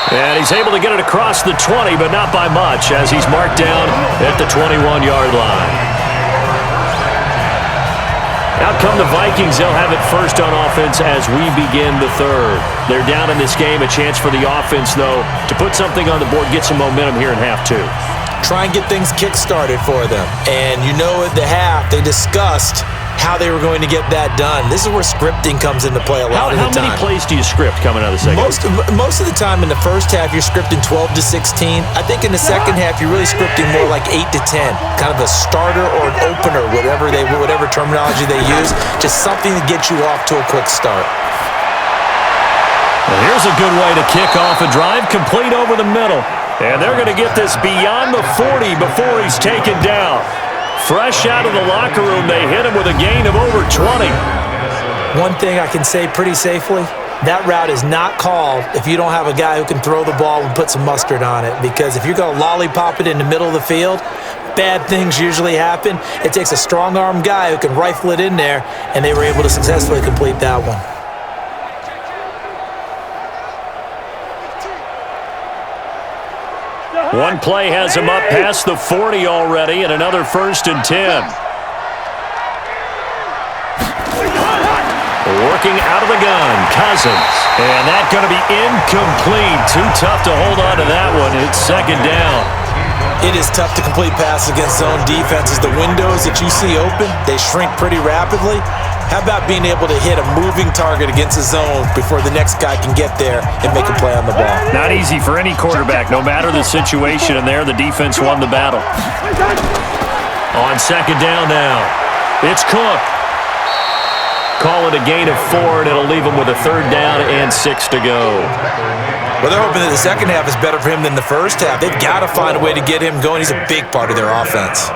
And he's able to get it across the 20, but not by much, as he's marked down at the 21-yard line. Out come the Vikings. They'll have it first on offense as we begin the 3rd. They're down in this game. A chance for the offense, though, to put something on the board, get some momentum here in half 2. Try and get things kick-started for them. And you know at the half, they discussed how they were going to get that done. This is where scripting comes into play a lot of the time. How many plays do you script coming out of the second? Most of the time in the first half, you're scripting 12 to 16. I think in the second half, you're really scripting more like 8 to 10. Kind of a starter or an opener, whatever terminology they use. Just something to get you off to a quick start. And here's a good way to kick off a drive, complete over the middle. And they're going to get this beyond the 40 before he's taken down. Fresh out of the locker room, they hit him with a gain of over 20. One thing I can say pretty safely, that route is not called if you don't have a guy who can throw the ball and put some mustard on it. Because if you're going to lollipop it in the middle of the field, bad things usually happen. It takes a strong-arm guy who can rifle it in there, and they were able to successfully complete that one. One play has him up past the 40 already, and another 1st and 10. Working out of the gun, Cousins. And that's going to be incomplete. Too tough to hold on to that one. It's 2nd down. It is tough to complete passes against zone defenses. The windows that you see open, they shrink pretty rapidly. How about being able to hit a moving target against a zone before the next guy can get there and make a play on the ball? Not easy for any quarterback, no matter the situation, and there the defense won the battle. On 2nd down now, it's Cook. Call it a gain of 4, and it'll leave him with a 3rd down and 6 to go. Well, they're hoping that the second half is better for him than the first half. They've got to find a way to get him going. He's a big part of their offense.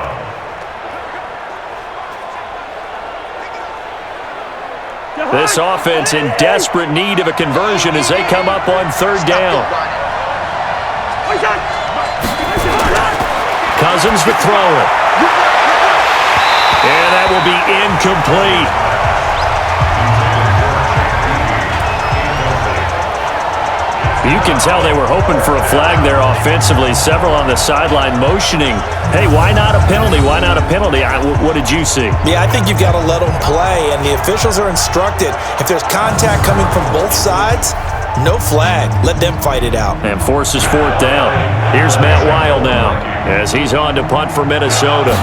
This offense in desperate need of a conversion as they come up on 3rd down. Cousins to throw it. And that will be incomplete. You can tell they were hoping for a flag there offensively. Several on the sideline motioning, hey, why not a penalty? Why not a penalty? What did you see? Yeah, I think you've got to let them play, and the officials are instructed. If there's contact coming from both sides, no flag. Let them fight it out. And forces 4th down. Here's Matt Weil now as he's on to punt for Minnesota.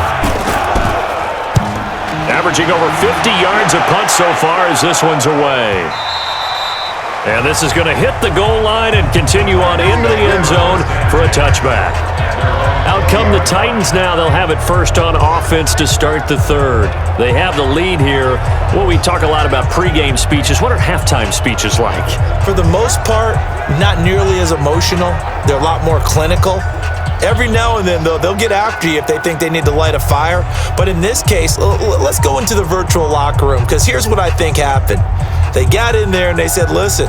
averaging over 50 yards a punt so far as this one's away. And this is going to hit the goal line and continue on into the end zone for a touchback. Out come the Titans now. They'll have it first on offense to start the third. They have the lead here. Well, we talk a lot about pregame speeches. What are halftime speeches like? For the most part, not nearly as emotional. They're a lot more clinical. Every now and then, though, they'll get after you if they think they need to light a fire. But in this case, let's go into the virtual locker room, because here's what I think happened. They got in there and they said, listen,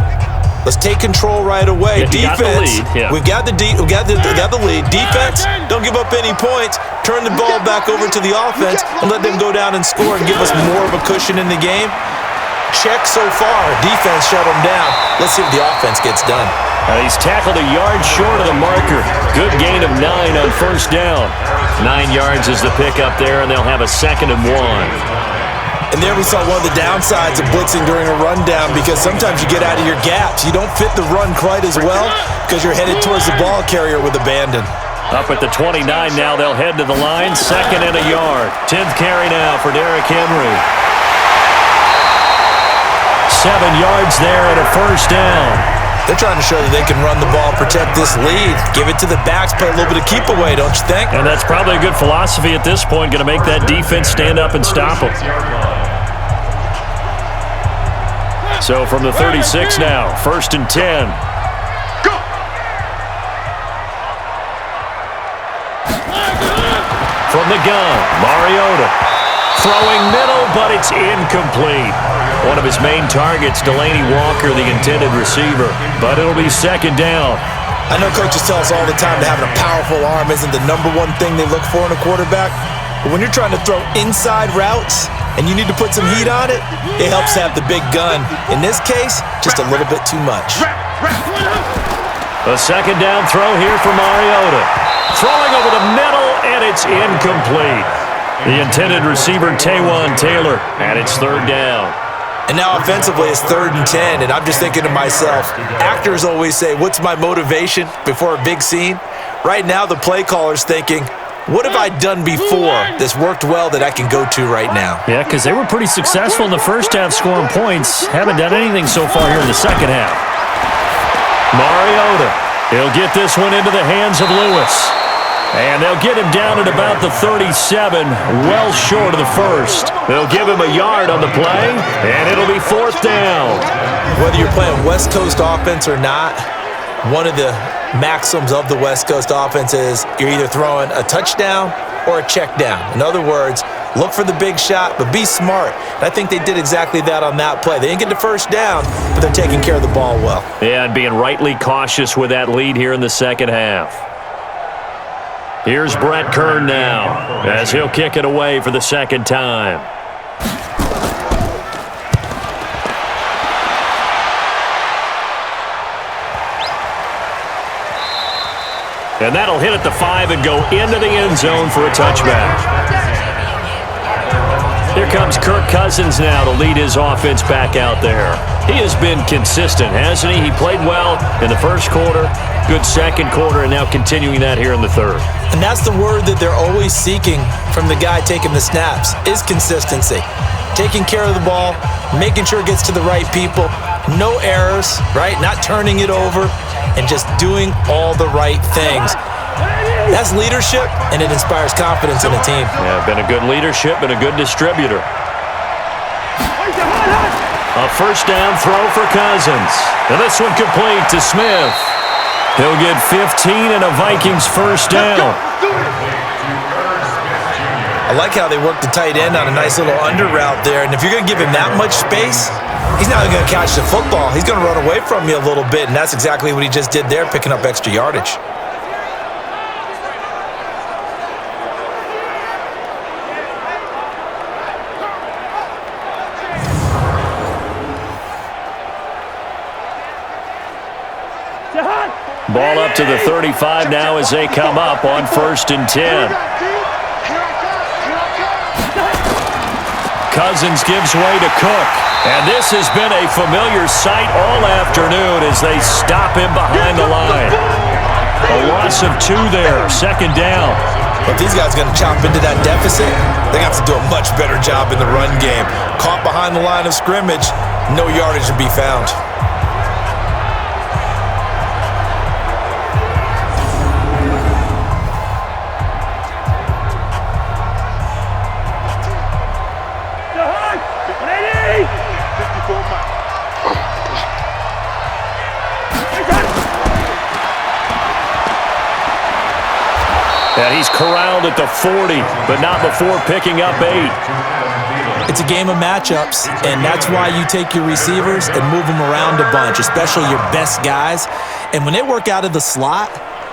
let's take control right away. Yeah, defense, we've got the lead. Defense, don't give up any points. Turn the ball back over to the offense and let them go down and score and give us more of a cushion in the game. Check so far. Defense shut them down. Let's see if the offense gets done. He's tackled a yard short of the marker. Good gain of 9 on first down. 9 yards is the pickup there, and they'll have a 2nd and 1. And there we saw one of the downsides of blitzing during a rundown, because sometimes you get out of your gaps. You don't fit the run quite as well because you're headed towards the ball carrier with abandon. Up at the 29 now, they'll head to the line. 2nd and a yard. 10th carry now for Derrick Henry. 7 yards there and a first down. They're trying to show that they can run the ball, protect this lead, give it to the backs, play a little bit of keep away, don't you think? And that's probably a good philosophy at this point, going to make that defense stand up and stop them. So from the 36 now, 1st and 10. From the gun, Mariota. Throwing middle, but it's incomplete. One of his main targets, Delaney Walker, the intended receiver. But it'll be 2nd down. I know coaches tell us all the time that having a powerful arm isn't the #1 thing they look for in a quarterback. But when you're trying to throw inside routes and you need to put some heat on it, it helps to have the big gun. In this case, just a little bit too much. A 2nd down throw here for Mariota. Throwing over the middle, and it's incomplete. The intended receiver, Taywan Taylor, and it's 3rd down. And now offensively, it's 3rd and 10, and I'm just thinking to myself, actors always say, what's my motivation before a big scene? Right now, the play caller's thinking, what have I done before that's worked well that I can go to right now? Yeah, because they were pretty successful in the first half scoring points. Haven't done anything so far here in the second half. Mariota, he'll get this one into the hands of Lewis. And they'll get him down at about the 37, well short of the first. They'll give him a yard on the play, and it'll be 4th down. Whether you're playing West Coast offense or not, one of the maxims of the West Coast offense is you're either throwing a touchdown or a check down. In other words, look for the big shot, but be smart. And I think they did exactly that on that play. They didn't get the first down, but they're taking care of the ball well. Yeah, and being rightly cautious with that lead here in the second half. Here's Brett Kern now, as he'll kick it away for the 2nd time. And that'll hit at the 5 and go into the end zone for a touchback. Here comes Kirk Cousins now to lead his offense back out there. He has been consistent, hasn't he? He played well in the first quarter, good second quarter, and now continuing that here in the third. And that's the word that they're always seeking from the guy taking the snaps, is consistency. Taking care of the ball, making sure it gets to the right people, no errors, right? Not turning it over, and just doing all the right things. That's leadership, and it inspires confidence in a team. Yeah, been a good leadership, been a good distributor. A first down throw for Cousins. And this one complete to Smith. He'll get 15 and a Vikings first down. I like how they work the tight end on a nice little under route there. And if you're going to give him that much space, he's not going to catch the football. He's going to run away from you a little bit, and that's exactly what he just did there, picking up extra yardage. Ball up to the 35 now as they come up on 1st and 10. Cousins gives way to Cook. And this has been a familiar sight all afternoon as they stop him behind the line. A loss of 2 there, 2nd down. But if these guys are going to chop into that deficit, they have to do a much better job in the run game. Caught behind the line of scrimmage, no yardage to be found. And he's corralled at the 40, but not before picking up 8. It's a game of matchups, and that's why you take your receivers and move them around a bunch, especially your best guys. And when they work out of the slot,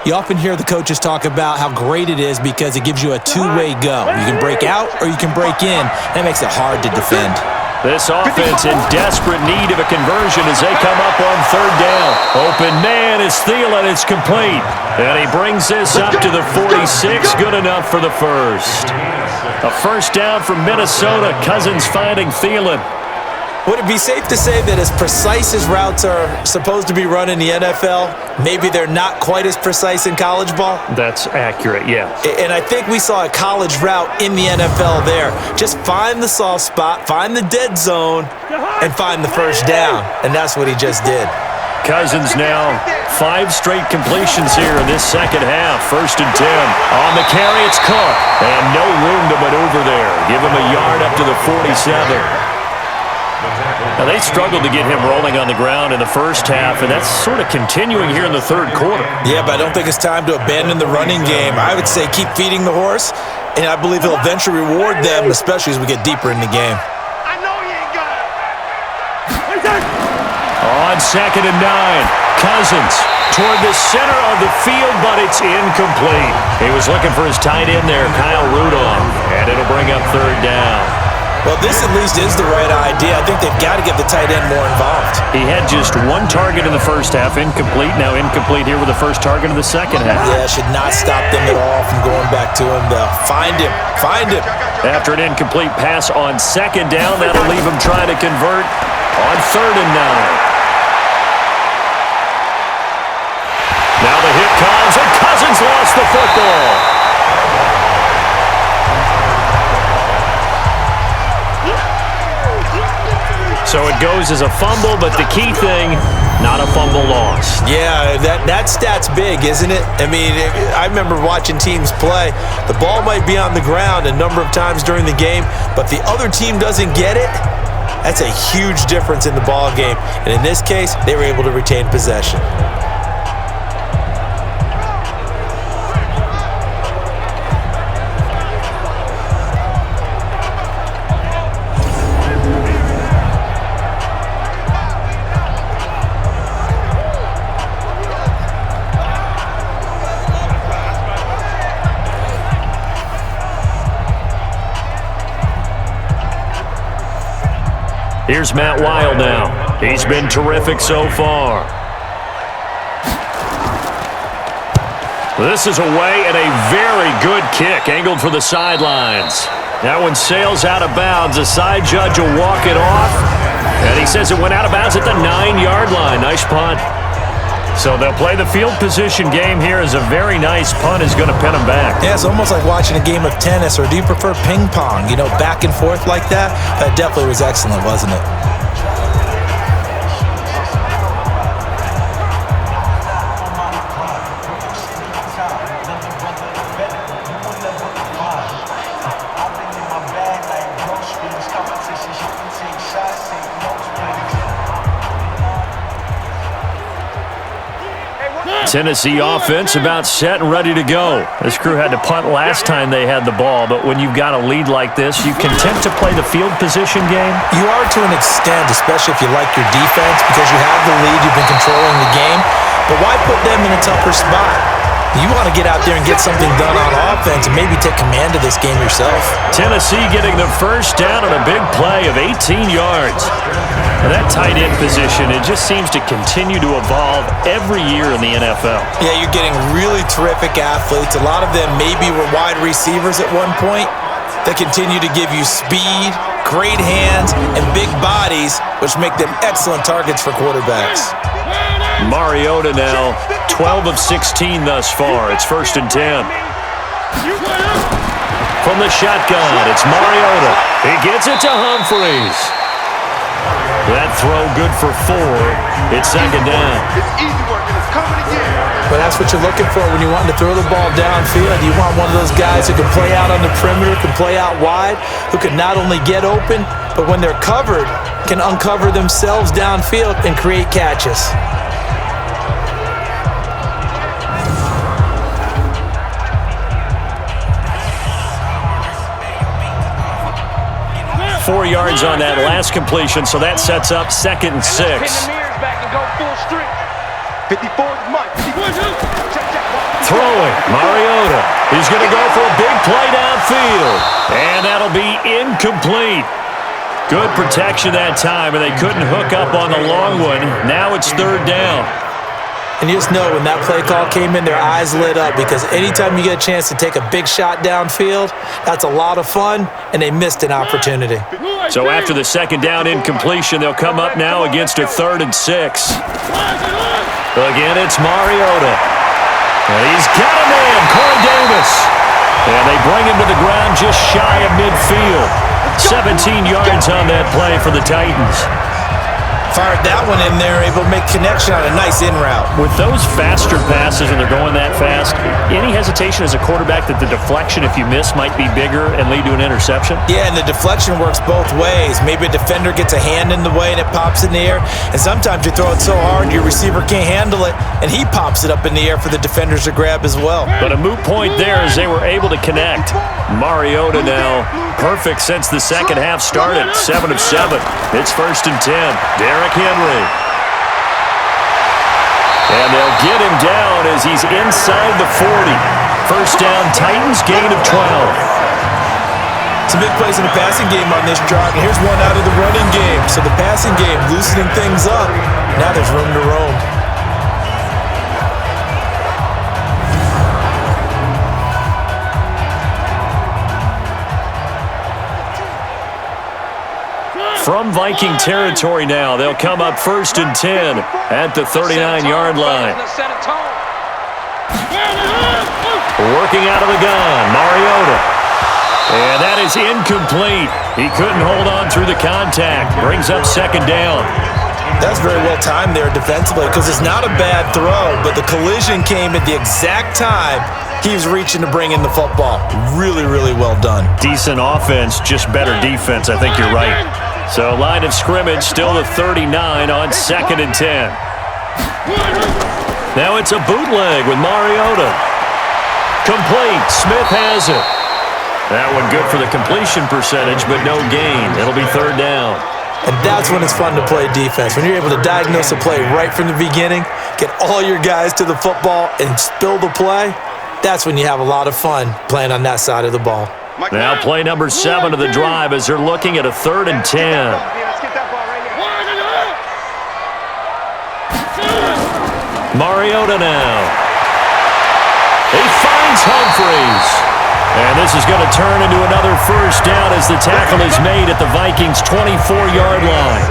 you often hear the coaches talk about how great it is because it gives you a two-way go. You can break out or you can break in. That makes it hard to defend. This offense in desperate need of a conversion as they come up on 3rd down. Open man is Thielen. It's complete. And he brings this up to the 46. Good enough for the first. A first down from Minnesota. Cousins finding Thielen. Would it be safe to say that as precise as routes are supposed to be run in the NFL, maybe they're not quite as precise in college ball? That's accurate, yeah. And I think we saw a college route in the NFL there. Just find the soft spot, find the dead zone, and find the first down. And that's what he just did. Cousins now 5 straight completions here in this second half. 1st and 10. On the carry, it's Cook. And no room to maneuver there. Give him a yard up to the 47. Now, they struggled to get him rolling on the ground in the first half, and that's sort of continuing here in the 3rd quarter. Yeah, but I don't think it's time to abandon the running game. I would say keep feeding the horse, and I believe he'll eventually reward them, especially as we get deeper in the game. I know you ain't got it. On 2nd and 9, Cousins toward the center of the field, but it's incomplete. He was looking for his tight end there, Kyle Rudolph, and it'll bring up 3rd down. Well, this at least is the right idea. I think they've got to get the tight end more involved. He had just 1 target in the first half, incomplete. Now incomplete here with the first target of the second half. Yeah, should not stop them at all from going back to him, though. Find him. Find him. After an incomplete pass on 2nd down, that'll leave him trying to convert on 3rd and 9. Now the hit comes, and Cousins lost the football. So it goes as a fumble, but the key thing, not a fumble lost. Yeah, that stat's big, isn't it? I mean, I remember watching teams play. The ball might be on the ground a number of times during the game, but the other team doesn't get it. That's a huge difference in the ball game. And in this case, they were able to retain possession. Here's Matt Wild now. He's been terrific so far. This is away and a very good kick, angled for the sidelines. That one sails out of bounds. The side judge will walk it off. And he says it went out of bounds at the 9-yard line. Nice punt. So they'll play the field position game here as a very nice punt is going to pin them back. Yeah, it's almost like watching a game of tennis, or do you prefer ping pong? You know, back and forth like that? That definitely was excellent, wasn't it? Tennessee offense about set and ready to go. This crew had to punt last time they had the ball, but when you've got a lead like this, you content to play the field position game? You are to an extent, especially if you like your defense, because you have the lead, you've been controlling the game. But why put them in a tougher spot? You want to get out there and get something done on offense and maybe take command of this game yourself. Tennessee getting the first down on a big play of 18 yards. Now that tight end position, it just seems to continue to evolve every year in the NFL. Yeah, you're getting really terrific athletes. A lot of them maybe were wide receivers at one point. They continue to give you speed, great hands, and big bodies, which make them excellent targets for quarterbacks. Mariota now 12 of 16 thus far. It's 1st and 10. From the shotgun, it's Mariota. He gets it to Humphries. That throw good for 4. It's second down. It's easy work, and it's coming again. But that's what you're looking for when you want to throw the ball downfield. You want one of those guys who can play out on the perimeter, can play out wide, who can not only get open, but when they're covered, can uncover themselves downfield and create catches. 4 yards on that last completion, so that sets up 2nd and 6. Pin the mirrors back and go full strength. 54 is Mike. Throwing, Mariota. He's going to go for a big play downfield, and that'll be incomplete. Good protection that time, and they couldn't hook up on the long one. Now it's 3rd down. And you just know when that play call came in, their eyes lit up, because anytime you get a chance to take a big shot downfield, that's a lot of fun, and they missed an opportunity. So after the 2nd down incompletion, they'll come up now against a 3rd and 6. Again, it's Mariota. And he's got a man, Corey Davis. And they bring him to the ground just shy of midfield. 17 yards on that play for the Titans. Fired that one in there, able to make connection on a nice in route. With those faster passes and they're going that fast, any hesitation as a quarterback that the deflection, if you miss, might be bigger and lead to an interception? Yeah, and the deflection works both ways. Maybe a defender gets a hand in the way and it pops in the air, and sometimes you throw it so hard your receiver can't handle it, and he pops it up in the air for the defenders to grab as well. But a moot point there as they were able to connect. Mariota now perfect since the second half started, 7 of 7. It's 1st and 10. Derrick Henry. And they'll get him down as he's inside the 40. 1st down, Titans, gain of 12. Some big plays in the passing game on this drive, and here's one out of the running game. So the passing game loosening things up. Now there's room to roam. From Viking territory now, they'll come up 1st and 10 at the 39-yard line. Working out of the gun, Mariota. And that is incomplete. He couldn't hold on through the contact. Brings up 2nd down. That's very well timed there defensively, because it's not a bad throw, but the collision came at the exact time he was reaching to bring in the football. Really, really well done. Decent offense, just better defense. I think you're right. So line of scrimmage, still the 39 on 2nd and 10. Now it's a bootleg with Mariota. Complete. Smith has it. That one good for the completion percentage, but no gain. It'll be 3rd down. And that's when it's fun to play defense. When you're able to diagnose a play right from the beginning, get all your guys to the football, and spill the play, that's when you have a lot of fun playing on that side of the ball. Now play number 7 of the drive as they're looking at a 3rd and 10. Mariota now. He finds Humphries. And this is going to turn into another 1st down as the tackle is made at the Vikings' 24-yard line.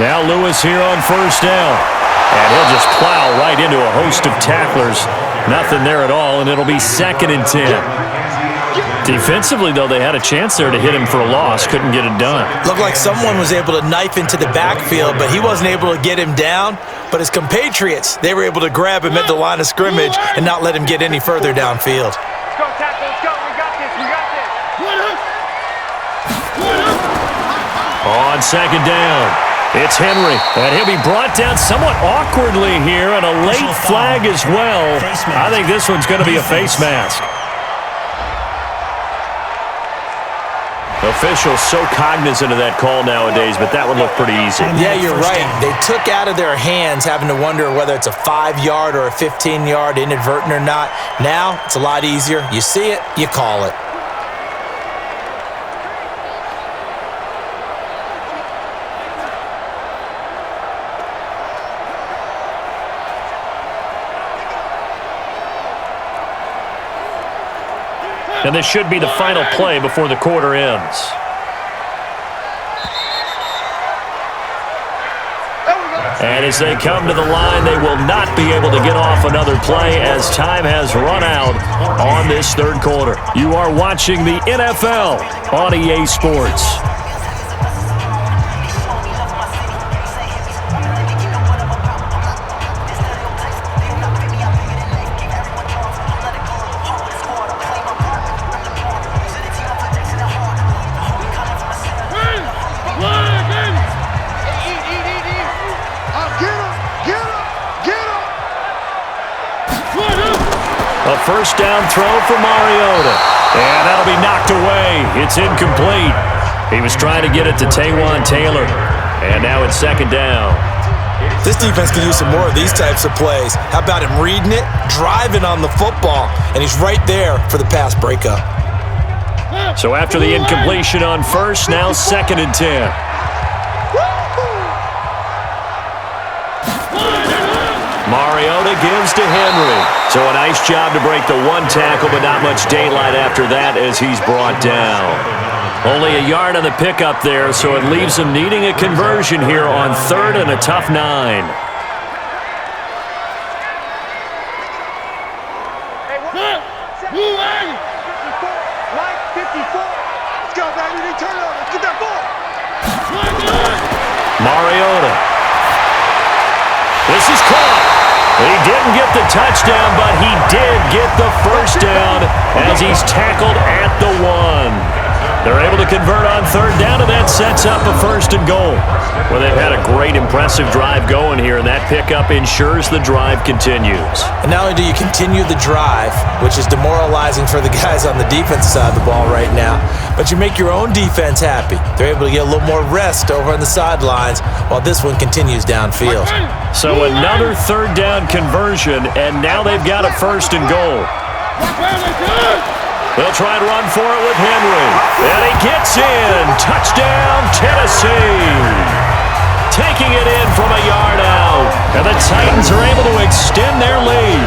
Now Lewis here on 1st down. And he'll just plow right into a host of tacklers. Nothing there at all, and it'll be 2nd and 10. Defensively, though, they had a chance there to hit him for a loss. Couldn't get it done. Looked like someone was able to knife into the backfield, but he wasn't able to get him down. But his compatriots, they were able to grab him at the line of scrimmage and not let him get any further downfield. Let's go, tackle. Let's go. We got this. We got this. On 2nd down, it's Henry, and he'll be brought down somewhat awkwardly here, and a late flag as well. I think this one's going to be a face mask. Officials so cognizant of that call nowadays, but that would look pretty easy. Yeah, you're right. They took out of their hands having to wonder whether it's a 5-yard or a 15-yard, inadvertent or not. Now, it's a lot easier. You see it, you call it. And this should be the final play before the quarter ends. And as they come to the line, they will not be able to get off another play as time has run out on this third quarter. You are watching the NFL on EA Sports. A first down throw for Mariota. And that'll be knocked away. It's incomplete. He was trying to get it to Taywan Taylor. And now it's second down. This defense could use some more of these types of plays. How about him reading it, driving on the football, and he's right there for the pass breakup. So after the incompletion on first, now 2nd and 10. Mariota gives to Henry. So a nice job to break the one tackle, but not much daylight after that as he's brought down. Only a yard on the pickup there, so it leaves him needing a conversion here on 3rd and a tough 9. Mariota. This is caught. He didn't get the touchdown, but he did get the first down as he's tackled at the 1. They're able to convert on 3rd down, and that sets up a 1st and goal. Well, they've had a great, impressive drive going here, and that pickup ensures the drive continues. And not only do you continue the drive, which is demoralizing for the guys on the defense side of the ball right now, but you make your own defense happy. They're able to get a little more rest over on the sidelines while this one continues downfield. So another 3rd down conversion, and now they've got a 1st and goal. They'll try and run for it with Henry. And he gets in. Touchdown, Tennessee. Taking it in from a yard out. And the Titans are able to extend their lead.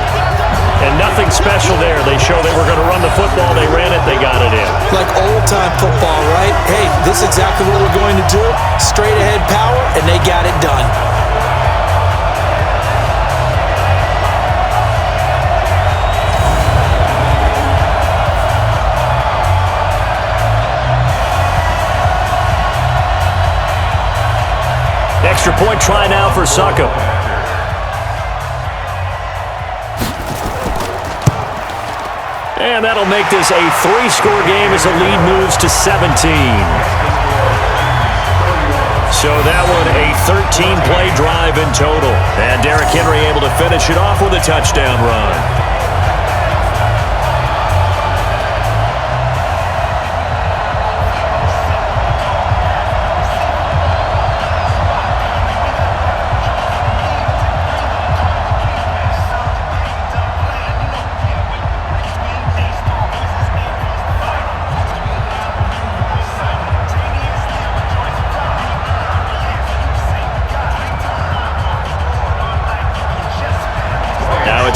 And nothing special there. They show they were going to run the football. They ran it. They got it in. Like old-time football, right? Hey, this is exactly what we're going to do. Straight ahead power, and they got it done. Extra point try now for Succop. And that'll make this a 3-score game as the lead moves to 17. So that one a 13-play drive in total. And Derrick Henry able to finish it off with a touchdown run.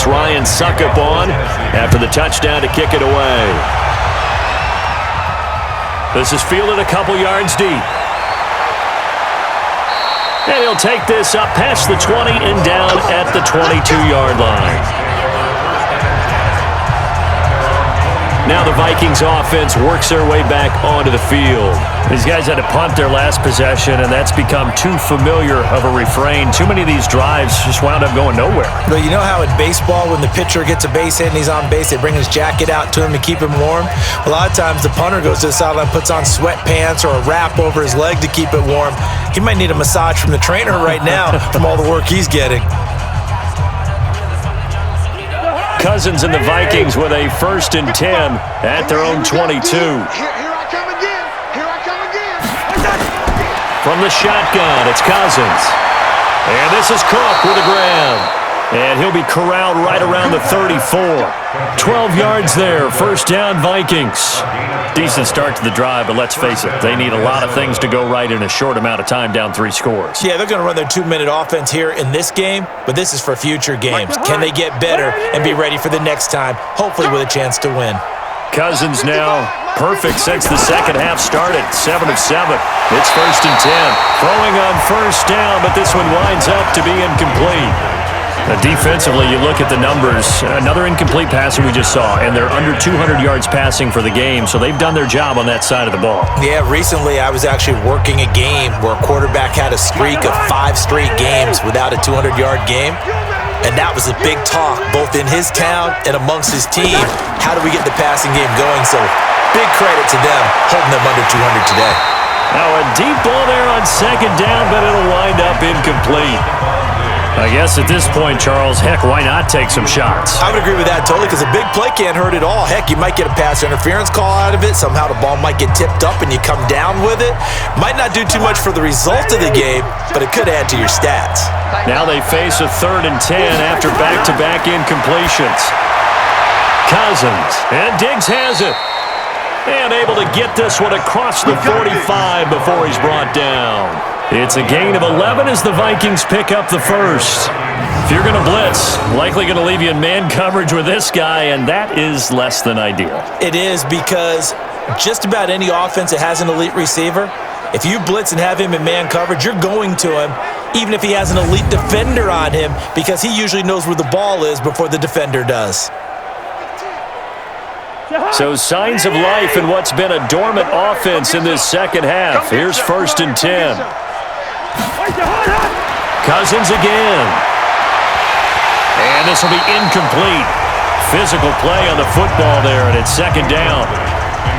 Ryan Succop on after the touchdown to kick it away. This is fielded a couple yards deep. And he'll take this up past the 20 and down at the 22-yard line. Now the Vikings offense works their way back onto the field. These guys had to punt their last possession, and that's become too familiar of a refrain. Too many of these drives just wound up going nowhere. But you know how in baseball, when the pitcher gets a base hit and he's on base, they bring his jacket out to him to keep him warm? A lot of times the punter goes to the sideline, puts on sweatpants or a wrap over his leg to keep it warm. He might need a massage from the trainer right now from all the work he's getting. Cousins and the Vikings with a 1st and 10 at their own 22. Here I come again. Here I From the shotgun, it's Cousins. And this is Cook with a grab. And he'll be corralled right around the 34. 12 yards there, first down Vikings. Decent start to the drive, but let's face it, they need a lot of things to go right in a short amount of time, down 3 scores. Yeah, they're going to run their 2-minute offense here in this game, but this is for future games. Can they get better and be ready for the next time, hopefully with a chance to win? Cousins now perfect since the second half started, 7 of 7. It's first and 10. Throwing on first down, but this one winds up to be incomplete. Defensively, you look at the numbers. Another incomplete passer we just saw, and they're under 200 yards passing for the game, so they've done their job on that side of the ball. Yeah, recently I was actually working a game where a quarterback had a streak of 5 straight games without a 200-yard game, and that was a big talk both in his town and amongst his team. How do we get the passing game going? So big credit to them holding them under 200 today. Now a deep ball there on second down, but it'll wind up incomplete. I guess at this point, Charles, heck, why not take some shots? I would agree with that totally, because a big play can't hurt at all. Heck, you might get a pass interference call out of it. Somehow the ball might get tipped up and you come down with it. Might not do too much for the result of the game, but it could add to your stats. Now they face a 3rd and 10 after back-to-back incompletions. Cousins, and Diggs has it. And able to get this one across the 45 before he's brought down. It's a gain of 11 as the Vikings pick up the first. If you're going to blitz, likely going to leave you in man coverage with this guy, and that is less than ideal. It is, because just about any offense that has an elite receiver, if you blitz and have him in man coverage, you're going to him, even if he has an elite defender on him, because he usually knows where the ball is before the defender does. So signs of life in what's been a dormant offense in this second half. Here's first and 10. Cousins again. And this will be incomplete. Physical play on the football there, and it's second down.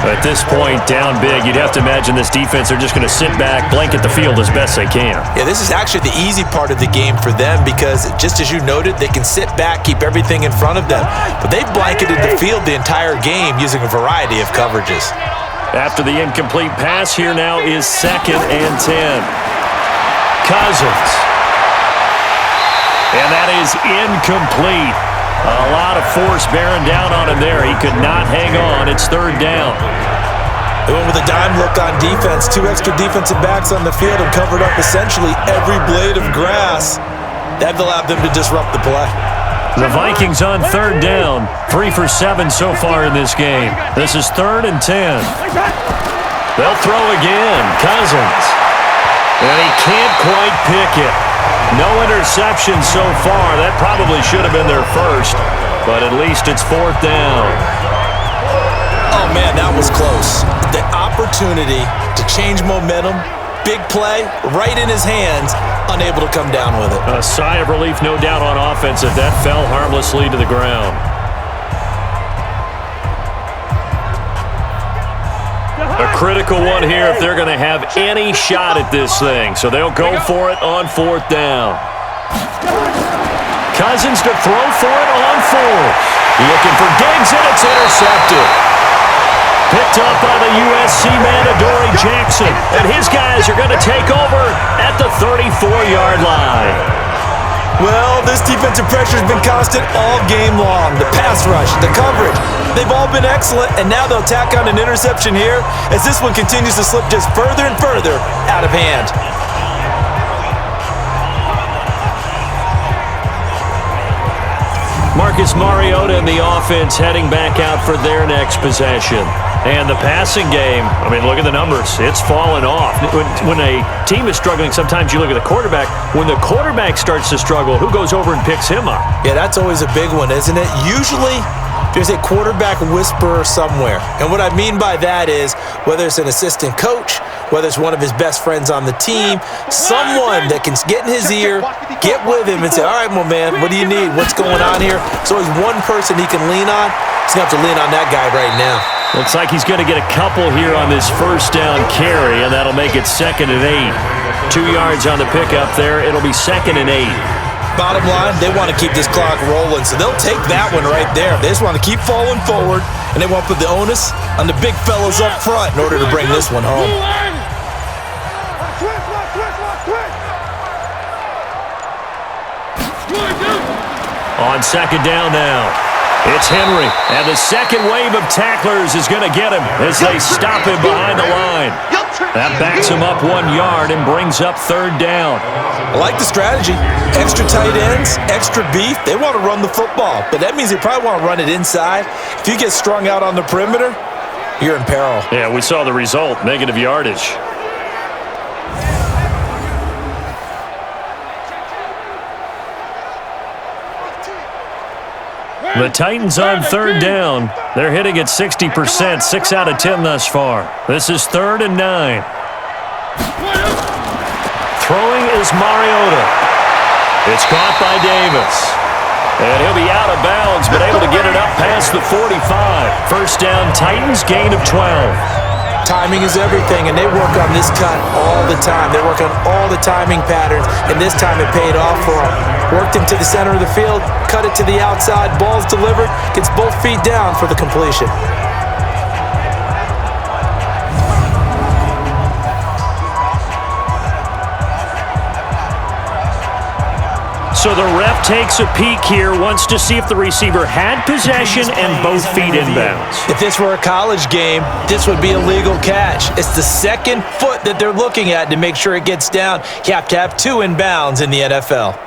At this point, down big, you'd have to imagine this defense, they're just going to sit back, blanket the field as best they can. Yeah, this is actually the easy part of the game for them, because just as you noted, they can sit back, keep everything in front of them. But they've blanketed the field the entire game using a variety of coverages. After the incomplete pass, here now is second and 10. Cousins. And that is incomplete. A lot of force bearing down on him there. He could not hang on. It's third down. They went with a dime look on defense. 2 extra defensive backs on the field and covered up essentially every blade of grass. That allowed them to disrupt the play. The Vikings on third down. 3 for 7 so far in this game. This is 3rd and 10. They'll throw again. Cousins. And he can't quite pick it. No interception so far. That probably should have been their first, but at least it's 4th down. Oh, man, that was close. The opportunity to change momentum, big play, right in his hands, unable to come down with it. A sigh of relief, no doubt, on offense if that fell harmlessly to the ground. A critical one here if they're going to have any shot at this thing. So they'll go for it on 4th down. Cousins to throw for it on 4th. Looking for Diggs, and it's intercepted. Picked up by the USC man, Adoree Jackson. And his guys are going to take over at the 34-yard line. Well, this defensive pressure has been constant all game long. The pass rush, the coverage, they've all been excellent, and now they'll tack on an interception here as this one continues to slip just further and further out of hand. Marcus Mariota and the offense heading back out for their next possession. And the passing game, I mean, look at the numbers. It's fallen off. When a team is struggling, sometimes you look at the quarterback. When the quarterback starts to struggle, who goes over and picks him up? Yeah, that's always a big one, isn't it? Usually, there's a quarterback whisperer somewhere. And what I mean by that is, whether it's an assistant coach, whether it's one of his best friends on the team, someone that can get in his ear, get with him and say, all right, well, man, what do you need? What's going on here? So there's one person he can lean on. He's going to have to lean on that guy right now. Looks like he's going to get a couple here on this first down carry, and that'll make it 2nd and 8. 2 yards on the pickup there. It'll be 2nd and 8. Bottom line, they want to keep this clock rolling, so they'll take that one right there. They just want to keep falling forward, and they want to put the onus on the big fellas up front in order to bring this one home. On second down now. It's Henry, and the second wave of tacklers is going to get him as they stop him behind the line. That backs him up 1 yard and brings up third down. I like the strategy. Extra tight ends, extra beef. They want to run the football, but that means they probably want to run it inside. If you get strung out on the perimeter, you're in peril. Yeah, we saw the result, negative yardage. The Titans on third down. They're hitting at 60%, 6 out of 10 thus far. This is 3rd and 9. Throwing is Mariota. It's caught by Davis. And he'll be out of bounds, but able to get it up past the 45. First down, Titans, gain of 12. Timing is everything, and they work on this cut all the time. They work on all the timing patterns, and this time it paid off for them. Worked into the center of the field, cut it to the outside, ball's delivered, gets both feet down for the completion. So the ref takes a peek here, wants to see if the receiver had possession and both feet inbounds. If this were a college game, this would be a legal catch. It's the second foot that they're looking at to make sure it gets down. You have to have 2 inbounds in the NFL.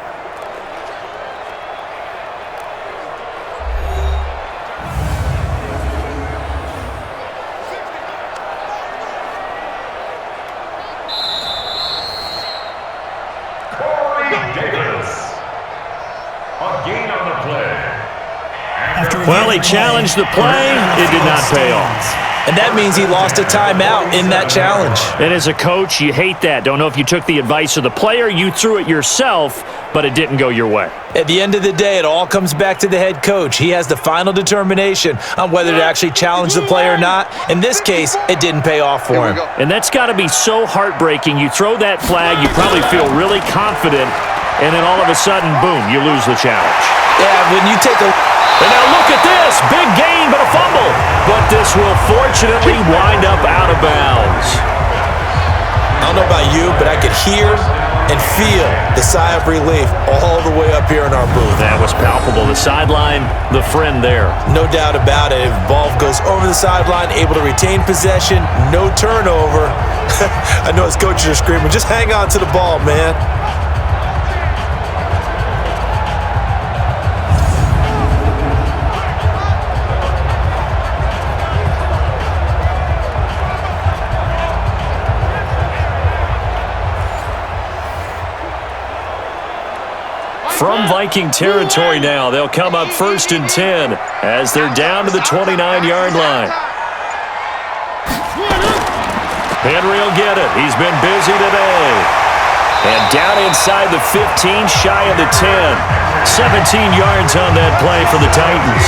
Well, he challenged the play. It did not pay off. And that means he lost a timeout in that challenge. And as a coach, you hate that. Don't know if you took the advice of the player, you threw it yourself, but it didn't go your way. At the end of the day, it all comes back to the head coach. He has the final determination on whether to actually challenge the play or not. In this case, it didn't pay off for him. And that's got to be so heartbreaking. You throw that flag, you probably feel really confident, and then all of a sudden, boom, you lose the challenge. Yeah, when you take a... And now look at this. Big gain, but a fumble. But this will fortunately wind up out of bounds. I don't know about you, but I could hear and feel the sigh of relief all the way up here in our booth. That was palpable. The sideline, the friend there. No doubt about it. If the ball goes over the sideline, able to retain possession, no turnover. I know his coaches are screaming, just hang on to the ball, man. From Viking territory now, they'll come up 1st and 10 as they're down to the 29-yard line. Henry will get it. He's been busy today. And down inside the 15, shy of the 10. 17 yards on that play for the Titans.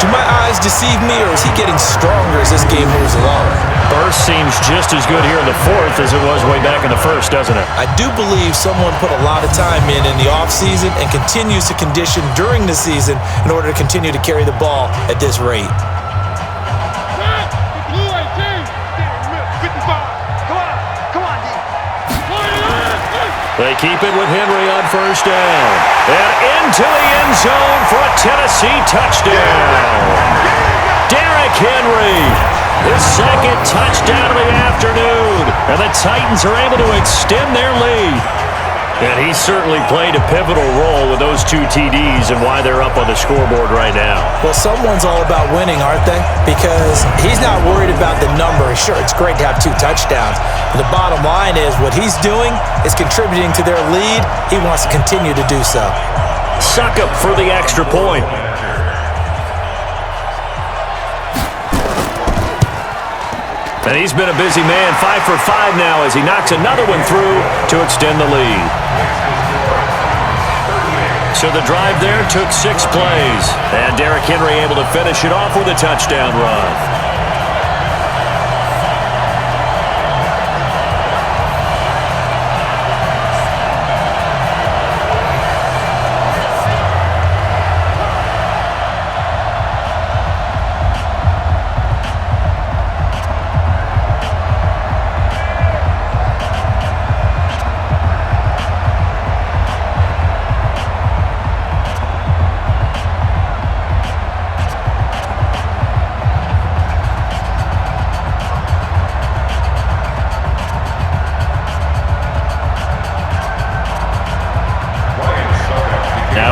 Do my eyes deceive me, or is he getting stronger as this game moves along? Burst seems just as good here in the 4th as it was way back in the 1st, doesn't it? I do believe someone put a lot of time in the offseason and continues to condition during the season in order to continue to carry the ball at this rate. They keep it with Henry on 1st down. And into the end zone for a Tennessee touchdown. Derrick Henry, his 2nd touchdown of the afternoon. And the Titans are able to extend their lead. And he certainly played a pivotal role with those 2 TDs and why they're up on the scoreboard right now. Well, someone's all about winning, aren't they? Because he's not worried about the number. Sure, it's great to have 2 touchdowns. But the bottom line is what he's doing is contributing to their lead. He wants to continue to do so. Suck up for the extra point. And he's been a busy man, 5 for 5 now as he knocks another one through to extend the lead. So the drive there took 6 plays, and Derrick Henry able to finish it off with a touchdown run.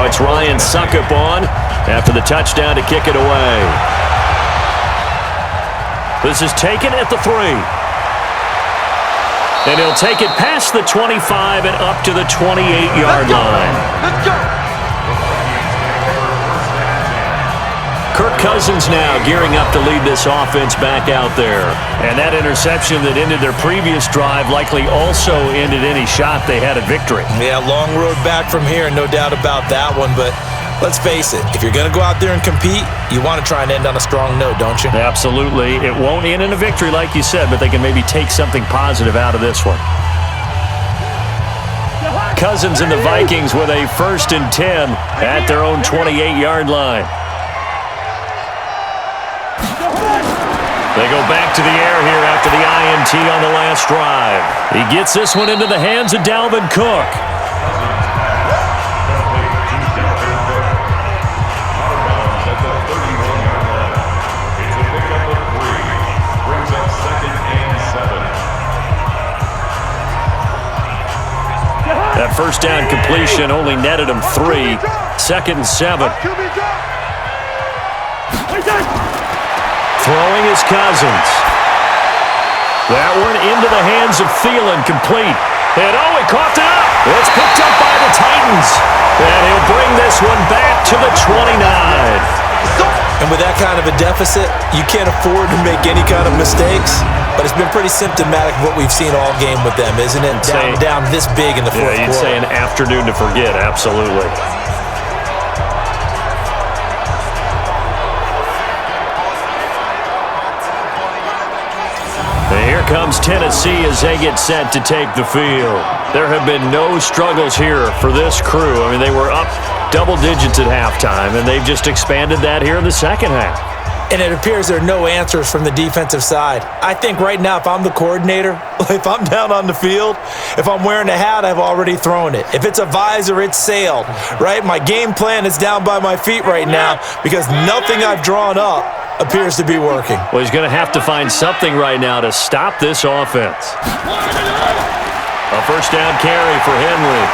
it's Ryan Suckup on after the touchdown to kick it away. This is taken at the 3. And he'll take it past the 25 and up to the 28-yard line. Let's go. Kirk Cousins now gearing up to lead this offense back out there. And that interception that ended their previous drive likely also ended any shot they had at victory. Yeah, long road back from here, no doubt about that one. But let's face it, if you're going to go out there and compete, you want to try and end on a strong note, don't you? Absolutely. It won't end in a victory like you said, but they can maybe take something positive out of this one. Cousins and the Vikings with a 1st and 10 at their own 28-yard line. They go back to the air here after the INT on the last drive. He gets this one into the hands of Dalvin Cook. That first down completion only netted him 3. 2nd and 7. Throwing is Cousins. That one into the hands of Thielen, complete. And he coughed it up. It's picked up by the Titans. And he'll bring this one back to the 29. And with that kind of a deficit, you can't afford to make any kind of mistakes. But it's been pretty symptomatic of what we've seen all game with them, isn't it? Down this big in the fourth quarter. Yeah, you'd say an afternoon to forget, absolutely. And here comes Tennessee as they get set to take the field. There have been no struggles here for this crew. I mean, they were up double digits at halftime, and they've just expanded that here in the second half. And it appears there are no answers from the defensive side. I think right now, if I'm the coordinator, if I'm down on the field, if I'm wearing a hat, I've already thrown it. If it's a visor, it's sailed, right? My game plan is down by my feet right now because nothing I've drawn up appears to be working. Well, he's going to have to find something right now to stop this offense. A first down carry for Henry.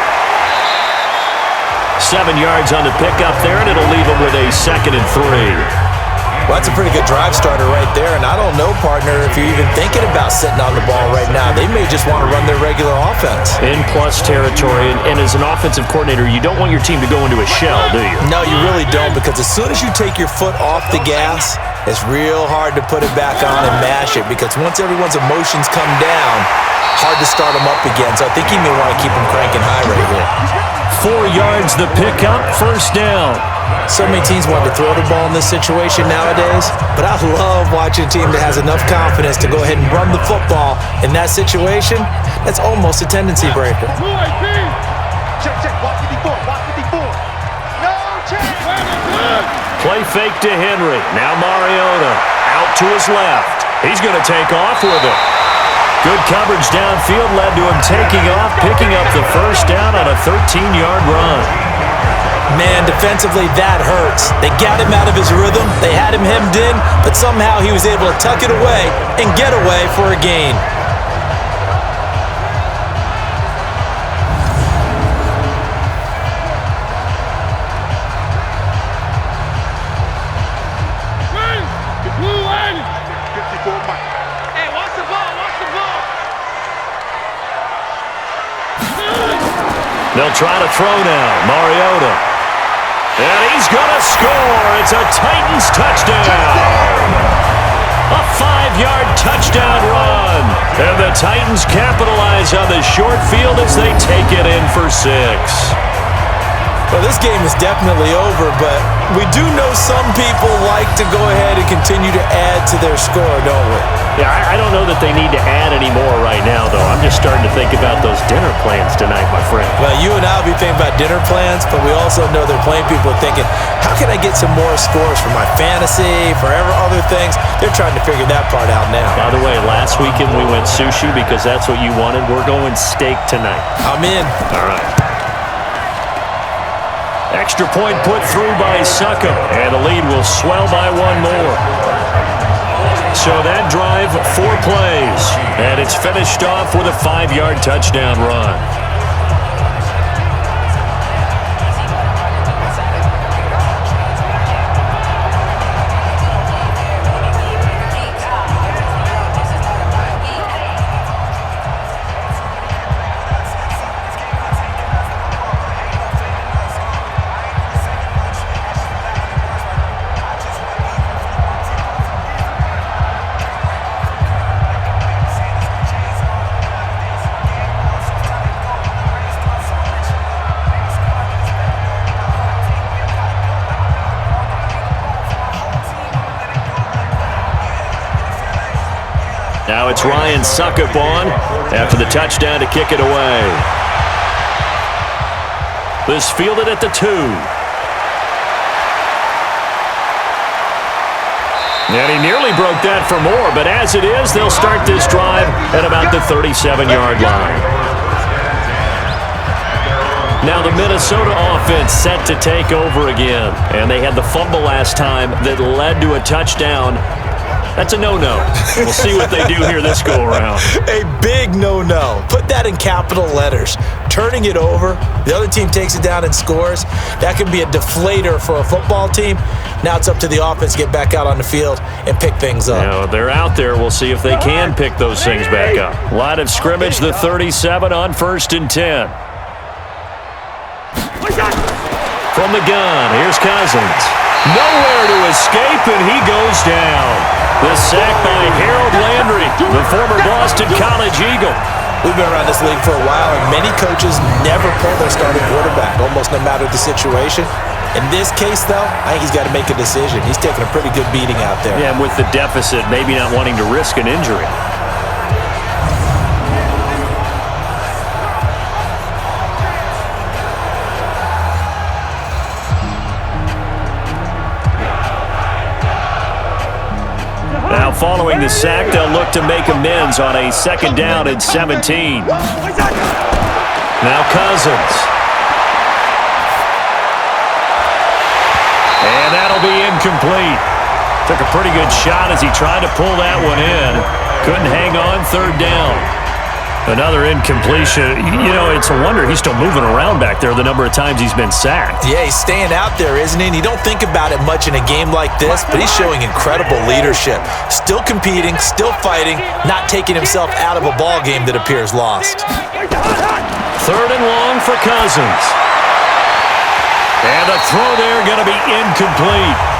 7 yards on the pickup there, and it'll leave him with a 2nd and 3. Well, that's a pretty good drive starter right there, and I don't know, partner, if you're even thinking about sitting on the ball right now. They may just want to run their regular offense. In plus territory, and as an offensive coordinator, you don't want your team to go into a shell, do you? No, you really don't, because as soon as you take your foot off the gas, it's real hard to put it back on and mash it, because once everyone's emotions come down, hard to start them up again. So I think he may want to keep them cranking high right here. 4 yards the pickup, first down. So many teams want to throw the ball in this situation nowadays, but I love watching a team that has enough confidence to go ahead and run the football in that situation. That's almost a tendency breaker. Check, watch 54, watch 54. No check. Play fake to Henry. Now Mariota out to his left. He's going to take off with it. Good coverage downfield led to him taking off, picking up the first down on a 13-yard run. Man, defensively, that hurts. They got him out of his rhythm. They had him hemmed in, but somehow he was able to tuck it away and get away for a gain. Hey, watch the ball, watch the ball. They'll try to throw now. Mariota. And he's going to score. It's a Titans touchdown. A 5-yard touchdown run. And the Titans capitalize on the short field as they take it in for 6. Well, this game is definitely over, but we do know some people like to go ahead and continue to add to their score, don't we? Yeah, I don't know that they need to add any more right now, though. I'm just starting to think about those dinner plans tonight, my friend. Well, you and I will be thinking about dinner plans, but we also know they're playing people are thinking, how can I get some more scores for my fantasy, for other things? They're trying to figure that part out now. By the way, last weekend we went sushi because that's what you wanted. We're going steak tonight. I'm in. All right. Extra point put through by Suckup, and the lead will swell by 1 more. So that drive, 4 plays, and it's finished off with a 5-yard touchdown run. Now it's Ryan Suckup on after the touchdown to kick it away. This fielded at the 2. And he nearly broke that for more, but as it is, they'll start this drive at about the 37-yard line. Now the Minnesota offense set to take over again, and they had the fumble last time that led to a touchdown. That's a no-no. We'll see what they do here this go-around. A big no-no. Put that in capital letters. Turning it over, the other team takes it down and scores. That can be a deflator for a football team. Now it's up to the offense to get back out on the field and pick things up. Now, they're out there. We'll see if they can pick those things back up. Line of scrimmage, the 37 on 1st and 10. From the gun, here's Cousins. Nowhere to escape, and he goes down. The sack by Harold Landry, the former Boston College Eagle. We've been around this league for a while, and many coaches never pull their starting quarterback, almost no matter the situation. In this case, though, I think he's got to make a decision. He's taking a pretty good beating out there. Yeah, and with the deficit, maybe not wanting to risk an injury. Now, following the sack, they'll look to make amends on a 2nd down and 17. Now Cousins. And that'll be incomplete. Took a pretty good shot as he tried to pull that one in. Couldn't hang on, 3rd down. Another incompletion. You know, it's a wonder he's still moving around back there the number of times he's been sacked. Yeah, he's staying out there, isn't he? And you don't think about it much in a game like this, but he's showing incredible leadership. Still competing, still fighting, not taking himself out of a ball game that appears lost. 3rd and long for Cousins. And the throw there going to be incomplete.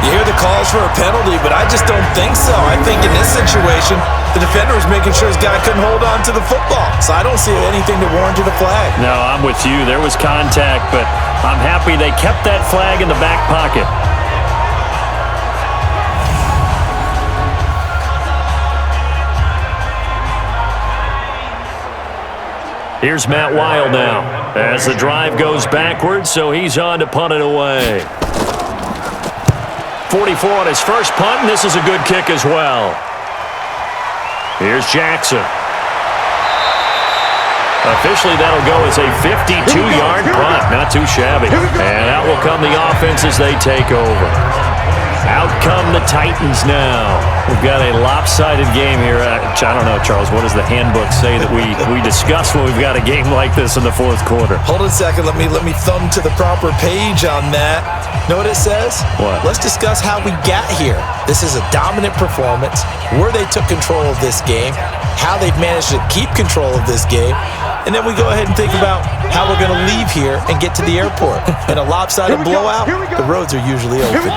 You hear the calls for a penalty, but I just don't think so. I think in this situation, the defender was making sure his guy couldn't hold on to the football. So I don't see anything to warrant a flag. No, I'm with you. There was contact, but I'm happy they kept that flag in the back pocket. Here's Matt Weil now as the drive goes backwards, so he's on to punt it away. 44 on his first punt, and this is a good kick as well. Here's Jackson. Officially, that'll go as a 52-yard punt. Not too shabby. And out will come the offense as they take over. Out come the Titans now. We've got a lopsided game here. I don't know, Charles, what does the handbook say that we discuss when we've got a game like this in the 4th quarter? Hold on a second. Let me thumb to the proper page on that. Know what it says? What? Let's discuss how we got here. This is a dominant performance, where they took control of this game, how they've managed to keep control of this game, and then we go ahead and think about how we're going to leave here and get to the airport. In a lopsided blowout, the roads are usually open.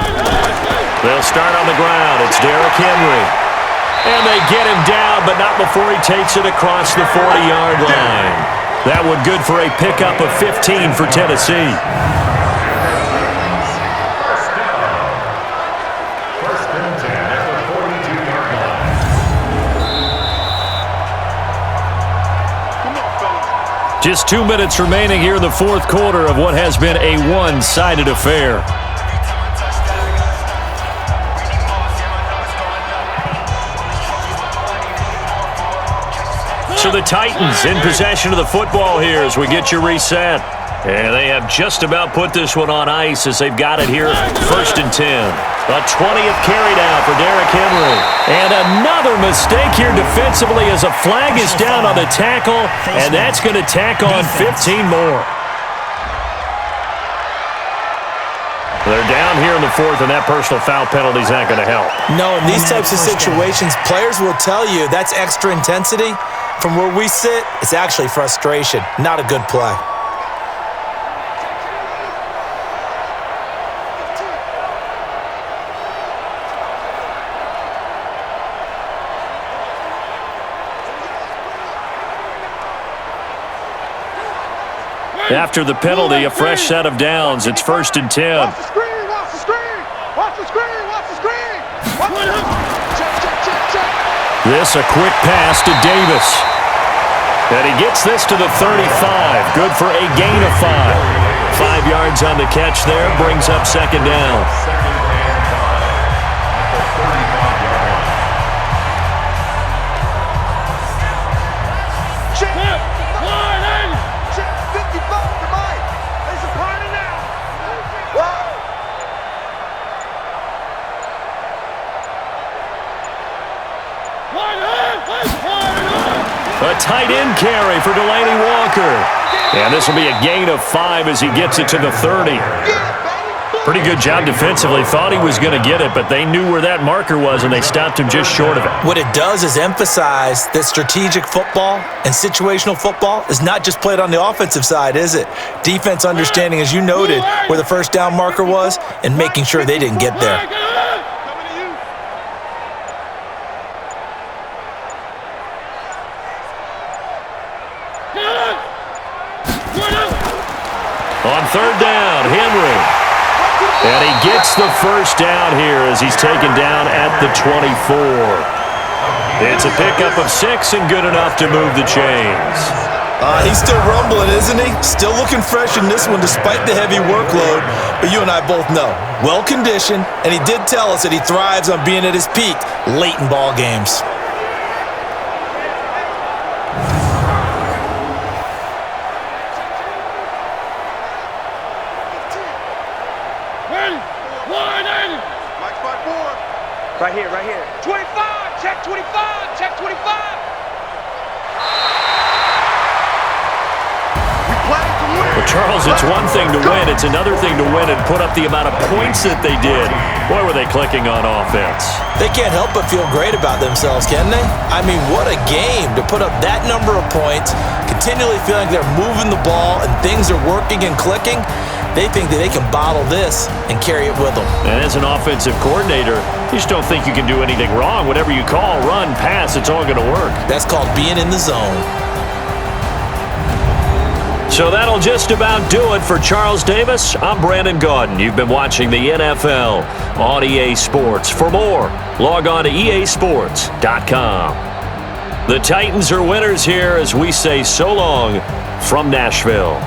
They'll start on the ground. It's Derrick Henry. And they get him down, but not before he takes it across the 40-yard line. That one good for a pickup of 15 for Tennessee. Just 2 minutes remaining here in the 4th quarter of what has been a one-sided affair. So the Titans in possession of the football here as we get you reset. And they have just about put this one on ice as they've got it here 1st and 10. A 20th carry down for Derrick Henry. And another mistake here defensively as a flag is down on the tackle, and that's going to tack on 15 more. They're down here in the 4th, and that personal foul penalty is not going to help. No, in these types of situations, players will tell you that's extra intensity. From where we sit, it's actually frustration, not a good play. After the penalty, a fresh set of downs. It's 1st and 10. Watch the screen, watch the screen, watch the screen. This a quick pass to Davis. And he gets this to the 35. Good for a gain of 5. 5 yards on the catch there. Brings up second down. A tight end carry for Delaney Walker. And this will be a gain of 5 as he gets it to the 30. Pretty good job defensively. Thought he was going to get it, but they knew where that marker was, and they stopped him just short of it. What it does is emphasize that strategic football and situational football is not just played on the offensive side, is it? Defense understanding, as you noted, where the first down marker was and making sure they didn't get there. On third down, Henry. And he gets the first down here as he's taken down at the 24. It's a pickup of 6 and good enough to move the chains. He's still rumbling, isn't he? Still looking fresh in this one despite the heavy workload. But you and I both know, well-conditioned, and he did tell us that he thrives on being at his peak late in ball games. Right here, right here. 25, check 25, check 25. Well, Charles, it's one thing to win. It's another thing to win and put up the amount of points that they did. Boy, were they clicking on offense. They can't help but feel great about themselves, can they? I mean, what a game to put up that number of points, continually feeling they're moving the ball and things are working and clicking. They think that they can bottle this and carry it with them. And as an offensive coordinator, you just don't think you can do anything wrong. Whatever you call, run, pass, it's all going to work. That's called being in the zone. So that'll just about do it for Charles Davis. I'm Brandon Gaudin. You've been watching the NFL on EA Sports. For more, log on to easports.com. The Titans are winners here as we say so long from Nashville.